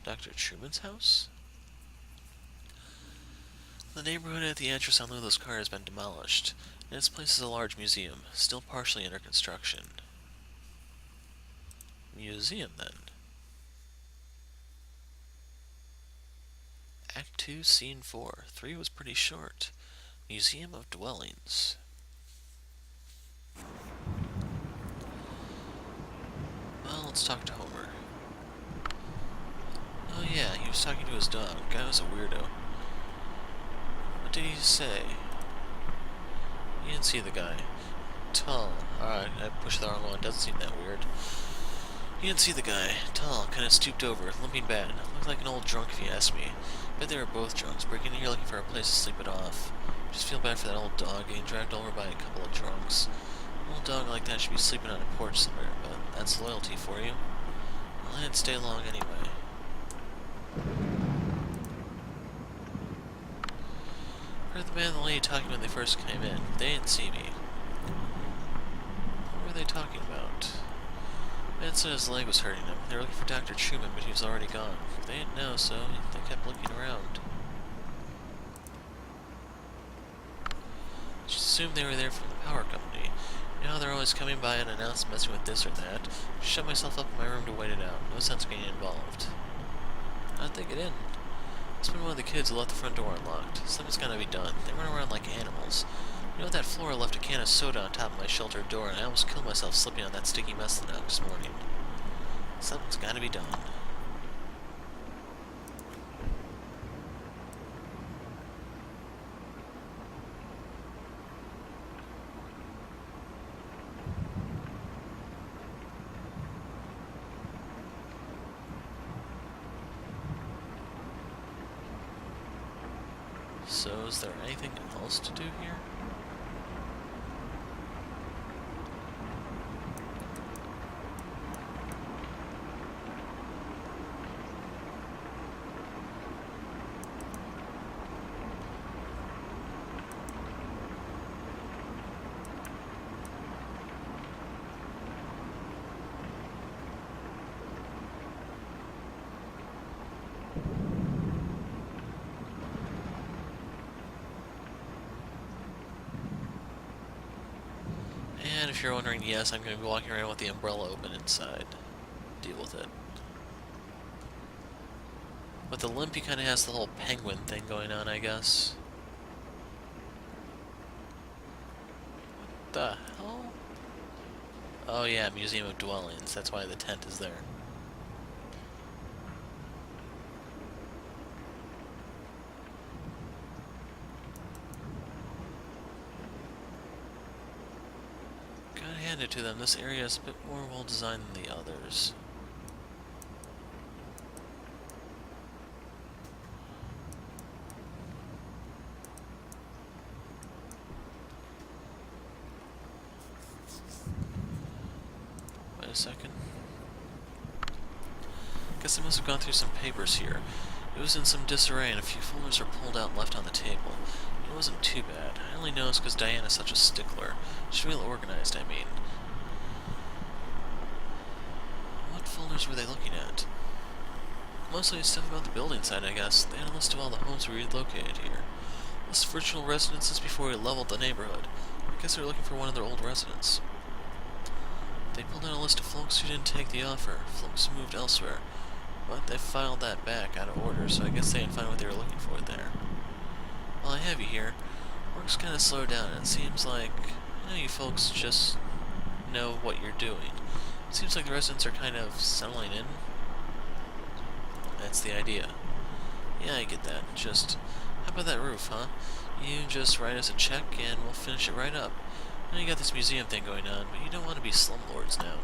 Dr. Truman's house? The neighborhood at the entrance on Lulu's car has been demolished, and its place is a large museum, still partially under construction. Museum, then. Act 2, Scene 4. 3 was pretty short. Museum of Dwellings. Well, let's talk to Homer. Oh yeah, he was talking to his dog. Guy was a weirdo. What did he say? You didn't see the guy. Tall. Alright, I pushed the wrong one. Doesn't seem that weird. You didn't see the guy. Tall, kinda stooped over, limping bad. Looked like an old drunk if you ask me. Bet they were both drunks, breaking in here looking for a place to sleep it off. Just feel bad for that old dog getting dragged over by a couple of drunks. An old dog like that should be sleeping on a porch somewhere, but that's loyalty for you. Well, I didn't stay long anyway. Heard the man and the lady talking when they first came in. They didn't see me. What were they talking about? Man said his leg was hurting him. They were looking for Dr. Truman, but he was already gone. They didn't know, so they kept looking around. Just assumed they were there from the power company. You know, they're always coming by unannounced, messing with this or that. Just shut myself up in my room to wait it out. No sense getting involved. How'd they get in? It's been one of the kids who left the front door unlocked. Something's gotta be done. They run around like animals. You know, that floor left a can of soda on top of my sheltered door, and I almost killed myself slipping on that sticky mess this morning. Something's gotta be done. So, is there anything else to do here? And if you're wondering, yes, I'm going to be walking around with the umbrella open inside. Deal with it. With the limp, he kind of has the whole penguin thing going on, I guess. What the hell? Oh yeah, Museum of Dwellings. That's why the tent is there. Gotta hand it to them, this area is a bit more well designed than the others. Wait a second. Guess I must have gone through some papers here. It was in some disarray and a few folders were pulled out and left on the table. It wasn't too bad. I only noticed because Diana's such a stickler. She's real organized, I mean. What folders were they looking at? Mostly stuff about the building site, I guess. They had a list of all the homes we relocated here. List of virtual residences before we leveled the neighborhood. I guess they're looking for one of their old residents. They pulled out a list of folks who didn't take the offer, folks who moved elsewhere. But they filed that back out of order, so I guess they didn't find what they were looking for there. Well, I have you here. Work's kind of slowed down, and it seems like, you folks just know what you're doing. It seems like the residents are kind of settling in. That's the idea. Yeah, I get that. Just, how about that roof, huh? You just write us a check, and we'll finish it right up. I know you got this museum thing going on, but you don't want to be slumlords now.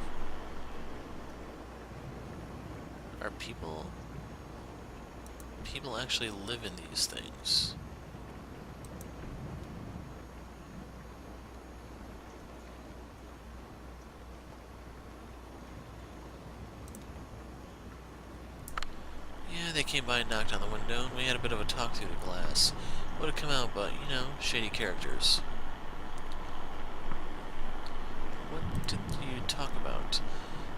Are people actually live in these things? Yeah, they came by and knocked on the window, and we had a bit of a talk through the glass. Would have come out, but, shady characters. What did you talk about?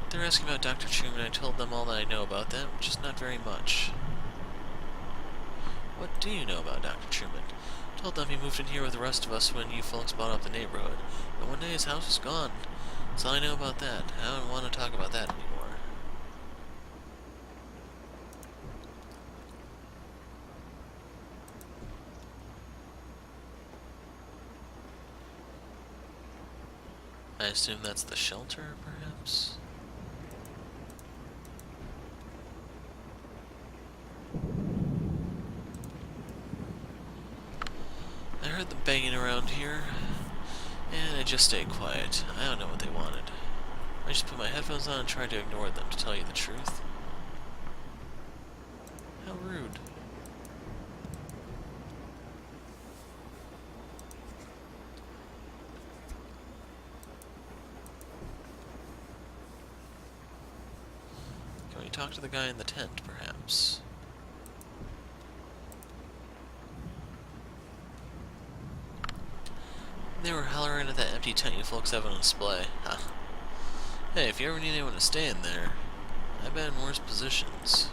They're asking about Dr. Truman, and I told them all that I know about that, which is not very much. What do you know about Dr. Truman? Told them he moved in here with the rest of us when you folks bought up the neighborhood. But one day his house was gone. That's all I know about that. I don't want to talk about that anymore. I assume that's the shelter, perhaps? I heard them banging around here, and I just stayed quiet. I don't know what they wanted. I just put my headphones on and tried to ignore them, to tell you the truth. How rude. Can we talk to the guy in the tent, perhaps? They were hollering at that empty tent you folks have on display. Huh. Hey, if you ever need anyone to stay in there, I've been in worse positions.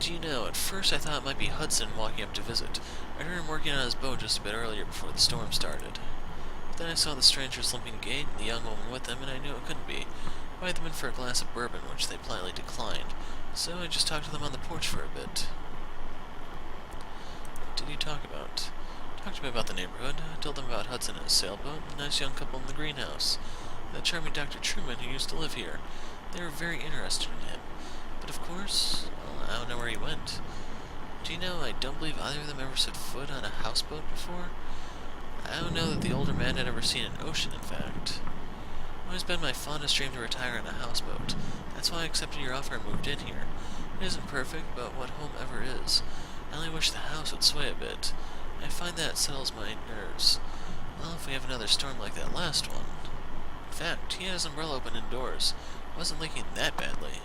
Do you know, at first I thought it might be Hudson walking up to visit. I heard him working on his boat just a bit earlier before the storm started. But then I saw the strangers limping the gate and the young woman with them, and I knew it couldn't be. I invited them in for a glass of bourbon, which they politely declined, so I just talked to them on the porch for a bit. What did you talk about? Talked to me about the neighborhood. I told them about Hudson and his sailboat, and the nice young couple in the greenhouse, and the charming Dr. Truman who used to live here. They were very interested in him. But of course, well, I don't know where he went. Do you know, I don't believe either of them ever set foot on a houseboat before? I don't know that the older man had ever seen an ocean, in fact. It has been my fondest dream to retire on a houseboat. That's why I accepted your offer and moved in here. It isn't perfect, but what home ever is? I only wish the house would sway a bit. I find that it settles my nerves. Well, if we have another storm like that last one. In fact, he had his umbrella open indoors. It wasn't leaking that badly.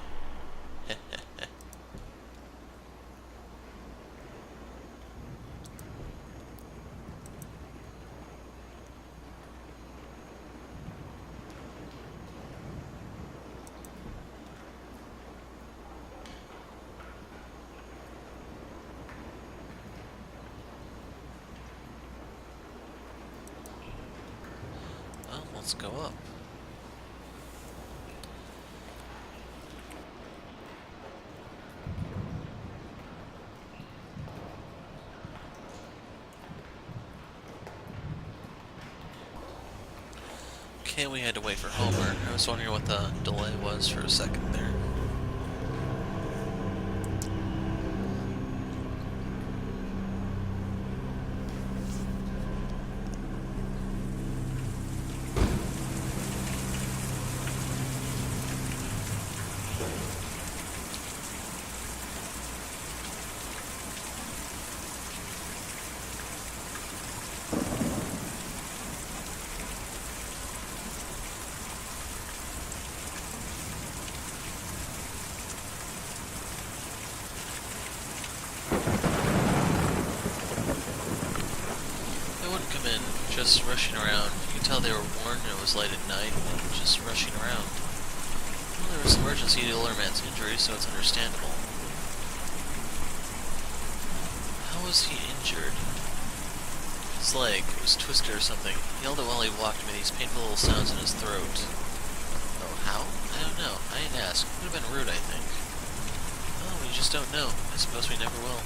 Well, let's go up. Okay, we had to wait for Homer. I was wondering what the delay was for a second there. Come in, just rushing around. You can tell they were warned and it was late at night, and just rushing around. Well, there was emergency to the older man's injury, so it's understandable. How was he injured? His leg was twisted or something. He held it while he walked, and made these painful little sounds in his throat. Oh, how? I don't know. I didn't ask. It would have been rude, I think. Well, we just don't know. I suppose we never will.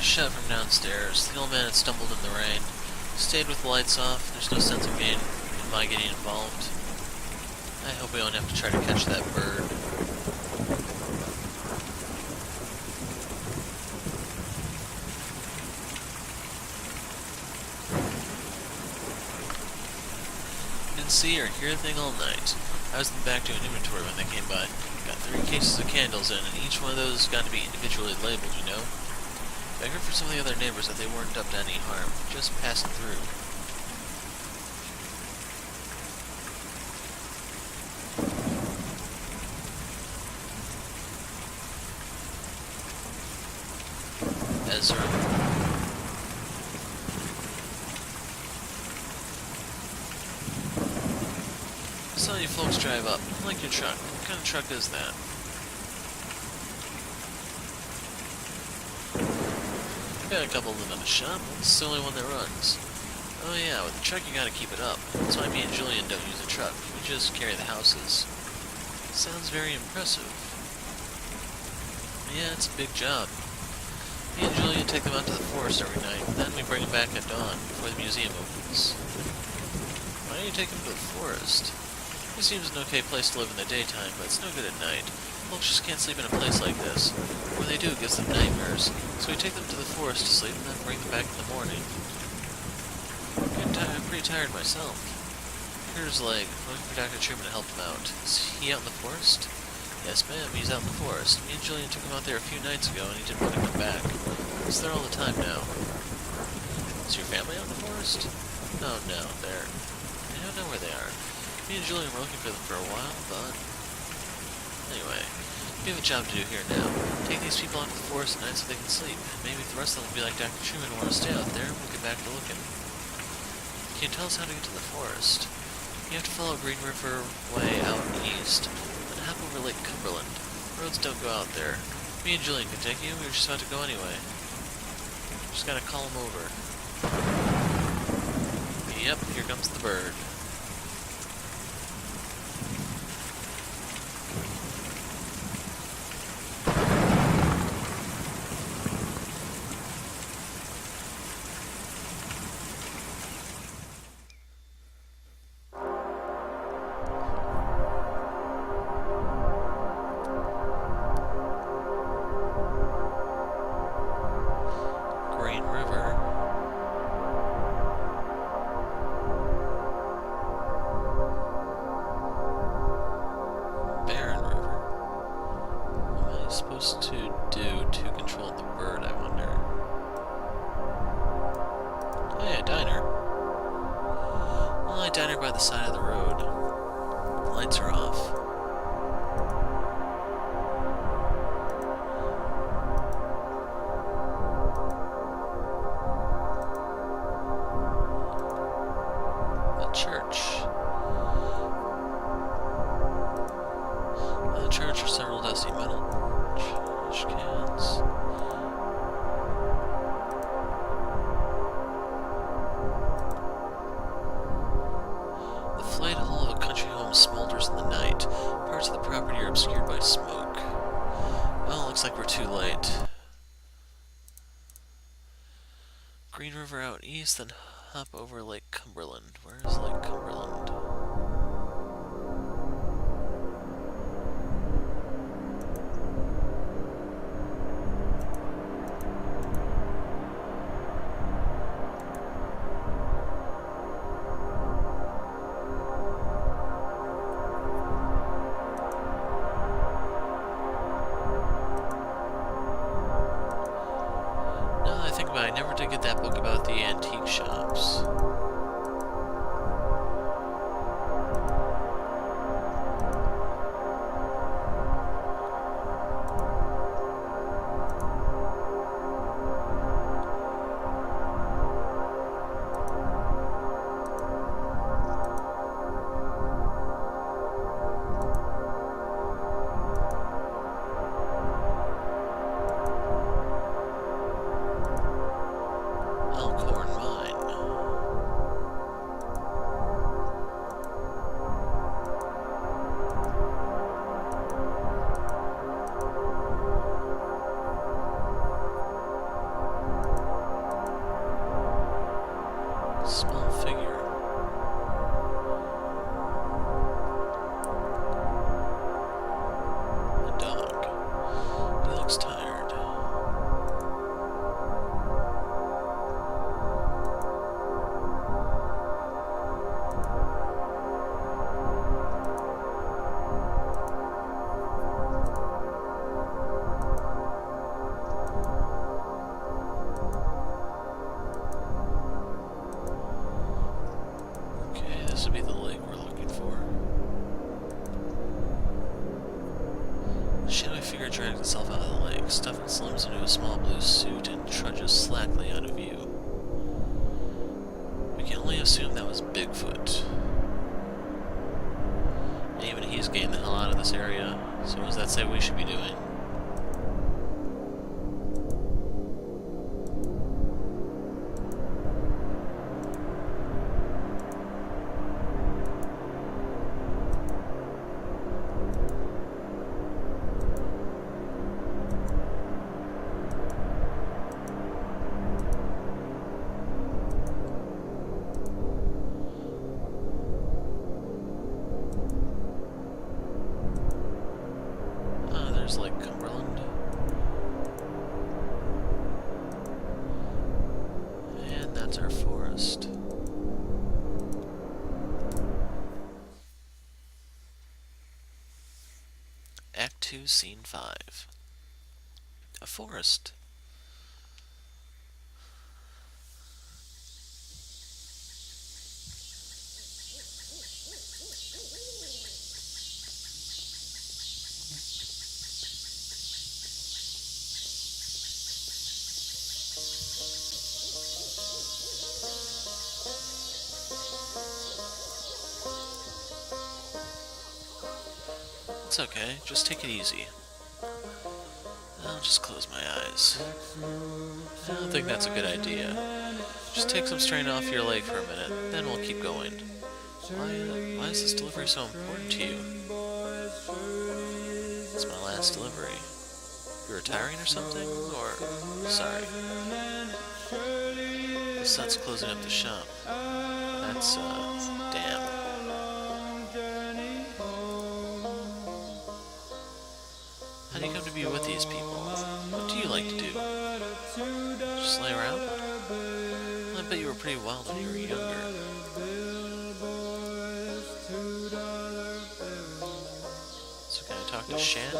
Shot from downstairs. The old man had stumbled in the rain. Stayed with the lights off. There's no sense of in my getting involved. I hope we don't have to try to catch that bird. Didn't see or hear a thing all night. I was in the back doing inventory when they came by. Got 3 cases of candles in, and each one of those has got to be individually labeled, you know? I heard from some of the other neighbors that they weren't up to any harm, just passing through. Ezra. So you folks drive up. I like your truck. What kind of truck is that? Got a couple of them in the shop. It's the only one that runs. Oh yeah, with the truck you gotta keep it up. That's why me and Julian don't use a truck. We just carry the houses. Sounds very impressive. Yeah, it's a big job. Me and Julian take them out to the forest every night, then we bring them back at dawn, before the museum opens. Why don't you take them to the forest? It seems an okay place to live in the daytime, but it's no good at night. Folks just can't sleep in a place like this. Or when they do, it gives them nightmares. So we take them to the forest to sleep, and then bring them back in the morning. I'm pretty tired myself. Here's Leg, looking for Dr. Truman to help him out. Is he out in the forest? Yes, ma'am, he's out in the forest. Me and Julian took him out there a few nights ago, and he didn't want to come back. He's there all the time now. Is your family out in the forest? Oh, no, I don't know where they are. Me and Julian were looking for them for a while, but... Anyway, we have a job to do here now. Take these people out to the forest at night so they can sleep. Maybe the rest of them will be like Dr. Truman and want to stay out there, and we'll get back to looking. Can you tell us how to get to the forest? You have to follow Green River Way out east, then hop over Lake Cumberland. Roads don't go out there. Me and Julian can take you, we were just about to go anyway. Just gotta call him over. Yep, here comes the bird. Diner by the side of the road. The lights are off. The church. By the church are several dusty metal trash cans. Smolders in the night. Parts of the property are obscured by smoke. Well, looks like we're too late. Green River out east, then hop over Lake Cumberland. Where is Lake Cumberland? But I never did get that book about the antique shops. drags itself out of the lake, stuffing its limbs into a small blue suit, and trudges slackly out of view. We can only assume that was Bigfoot. And even he's getting the hell out of this area, so what does that say we should be doing? Like Cumberland. And that's our forest. Act 2, Scene 5. A forest. It's okay, just take it easy. I'll just close my eyes. I don't think that's a good idea. Just take some strain off your leg for a minute, then we'll keep going. Why is this delivery so important to you? It's my last delivery. You're retiring or something? Or... sorry. The sun's closing up the shop. That's, damn. How do you come to be with these people? What do you like to do? Just lay around? I bet you were pretty wild when you were younger. So can I talk to Shannon?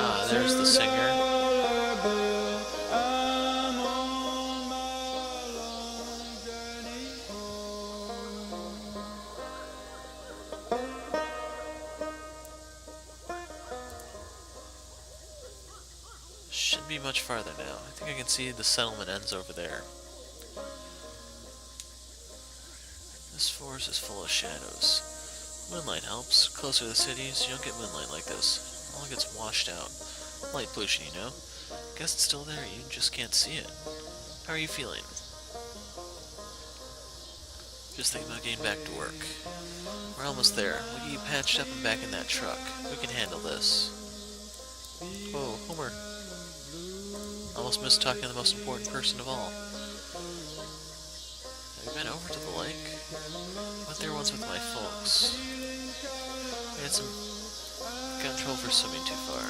Ah, there's the singer. Shouldn't be much farther now. I think I can see the settlement ends over there. This forest is full of shadows. Moonlight helps. Closer to the cities, you don't get moonlight like this. All gets washed out. Light pollution, you know? Guess it's still there, you just can't see it. How are you feeling? Just thinking about getting back to work. We're almost there. We'll get you patched up and back in that truck. We can handle this. Whoa, Homer. Almost missed talking to the most important person of all. Have you been over to the lake? Went there once with my folks. We had some... got in trouble for swimming too far.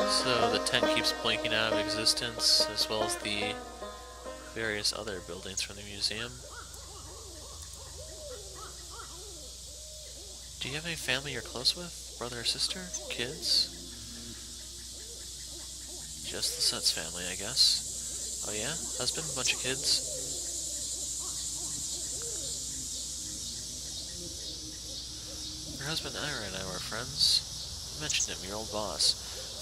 So the tent keeps blinking out of existence, as well as the various other buildings from the museum. Do you have any family you're close with? Brother or sister? Kids? Just the Sutz family, I guess. Oh yeah? Husband? Bunch of kids? Your husband Ira and I were friends. You mentioned him, your old boss.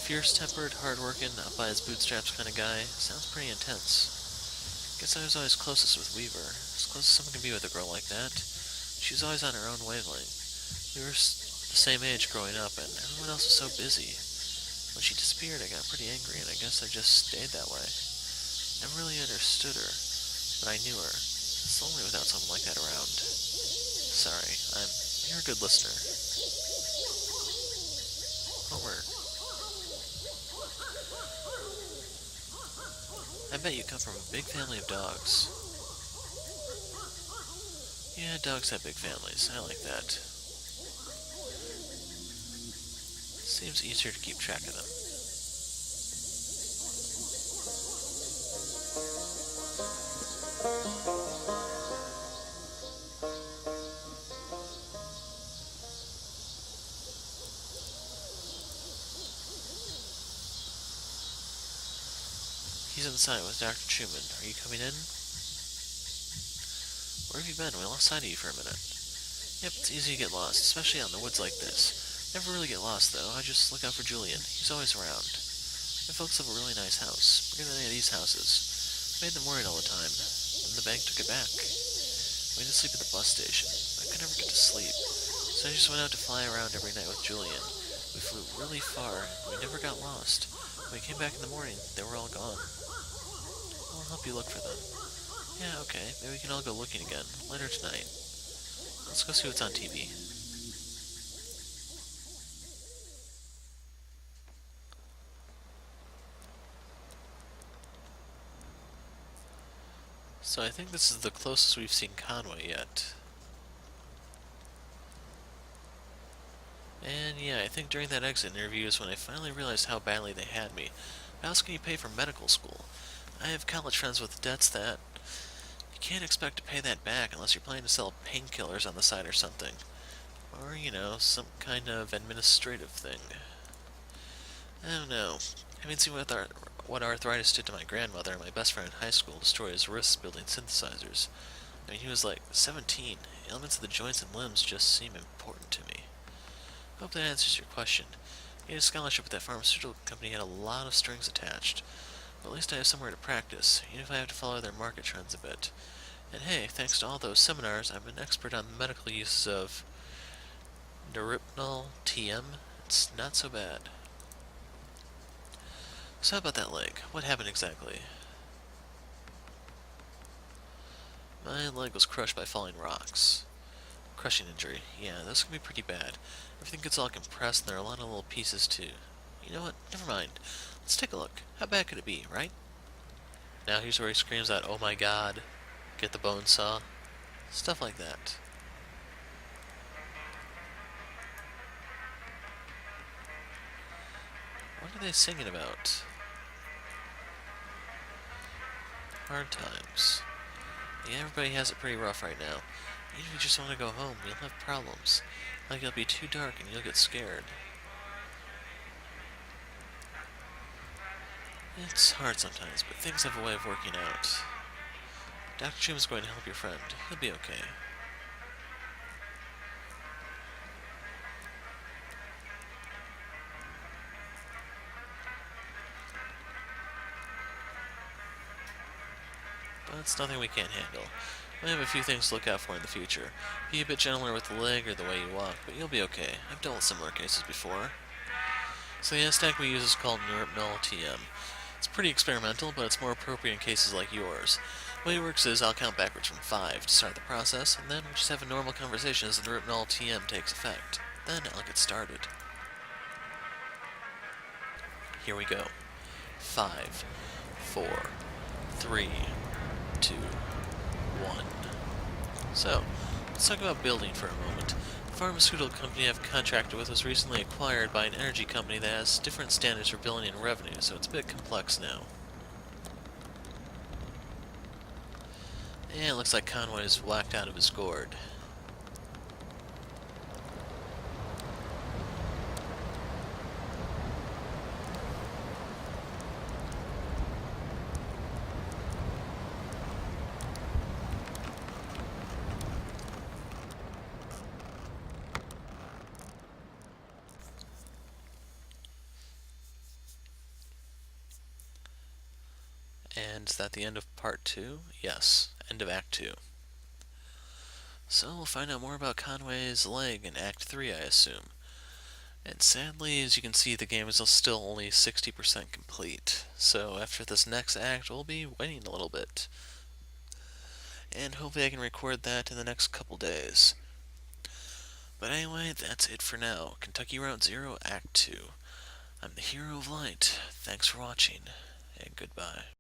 Fierce-tempered, hard-working, up by his bootstraps kind of guy. Sounds pretty intense. Guess I was always closest with Weaver. As close as someone can be with a girl like that. She was always on her own wavelength. We were the same age growing up, and everyone else was so busy. When she disappeared, I got pretty angry, and I guess I just stayed that way. Never really understood her, but I knew her. It's lonely without someone like that around. Sorry, you're a good listener. Homer. I bet you come from a big family of dogs. Yeah, dogs have big families. I like that. Seems easier to keep track of them. He's inside with Dr. Truman. Are you coming in? Where have you been? We lost sight of you for a minute. Yep, it's easy to get lost, especially out in the woods like this. Never really get lost, though. I just look out for Julian. He's always around. My folks have a really nice house, bigger than any of these houses. Made them worried all the time. Then the bank took it back. We had to sleep at the bus station. I could never get to sleep, so I just went out to fly around every night with Julian. We flew really far, and we never got lost. When we came back in the morning, they were all gone. I'll help you look for them. Yeah, okay. Maybe we can all go looking again, later tonight. Let's go see what's on TV. So I think this is the closest we've seen Conway yet. And yeah, I think during that exit interview is when I finally realized how badly they had me. How else can you pay for medical school? I have college friends with debts that you can't expect to pay that back unless you're planning to sell painkillers on the side or something. Or, some kind of administrative thing. I don't know. Having seen what arthritis did to my grandmother and my best friend in high school destroy his wrists building synthesizers. I mean, he was like 17. Ailments of the joints and limbs just seem important to me. Hope that answers your question. Getting a scholarship at that pharmaceutical company had a lot of strings attached. But at least I have somewhere to practice, even if I have to follow their market trends a bit. And hey, thanks to all those seminars, I'm an expert on the medical uses of Neuropnol TM. It's not so bad. So how about that leg? What happened exactly? My leg was crushed by falling rocks. Crushing injury. Yeah, those can be pretty bad. Everything gets all compressed and there are a lot of little pieces too. You know what? Never mind. Let's take a look. How bad could it be, right? Now here's where he screams out, "Oh my god. Get the bone saw." Stuff like that. What are they singing about? Hard times. Yeah, everybody has it pretty rough right now. Even if you just want to go home, you'll have problems. Like it'll be too dark and you'll get scared. It's hard sometimes, but things have a way of working out. Dr. Jim's going to help your friend. He'll be okay. But it's nothing we can't handle. We have a few things to look out for in the future. Be a bit gentler with the leg or the way you walk, but you'll be okay. I've dealt with similar cases before. So the stack we use is called Neuropnol TM. It's pretty experimental, but it's more appropriate in cases like yours. The way it works is I'll count backwards from 5 to start the process, and then we'll just have a normal conversation as the Neuropnol TM takes effect. Then I'll get started. Here we go. 5, 4, 3, 2, 1. So, let's talk about building for a moment. The pharmaceutical company I've contracted with was recently acquired by an energy company that has different standards for billing and revenue, so it's a bit complex now. Yeah, it looks like Conway's whacked out of his gourd. And is that the end of part 2? Yes, end of Act 2. So we'll find out more about Conway's leg in Act 3, I assume. And sadly, as you can see, the game is still only 60% complete. So after this next act, we'll be waiting a little bit. And hopefully I can record that in the next couple days. But anyway, that's it for now. Kentucky Route Zero, Act 2. I'm the Hero of Light. Thanks for watching, and goodbye.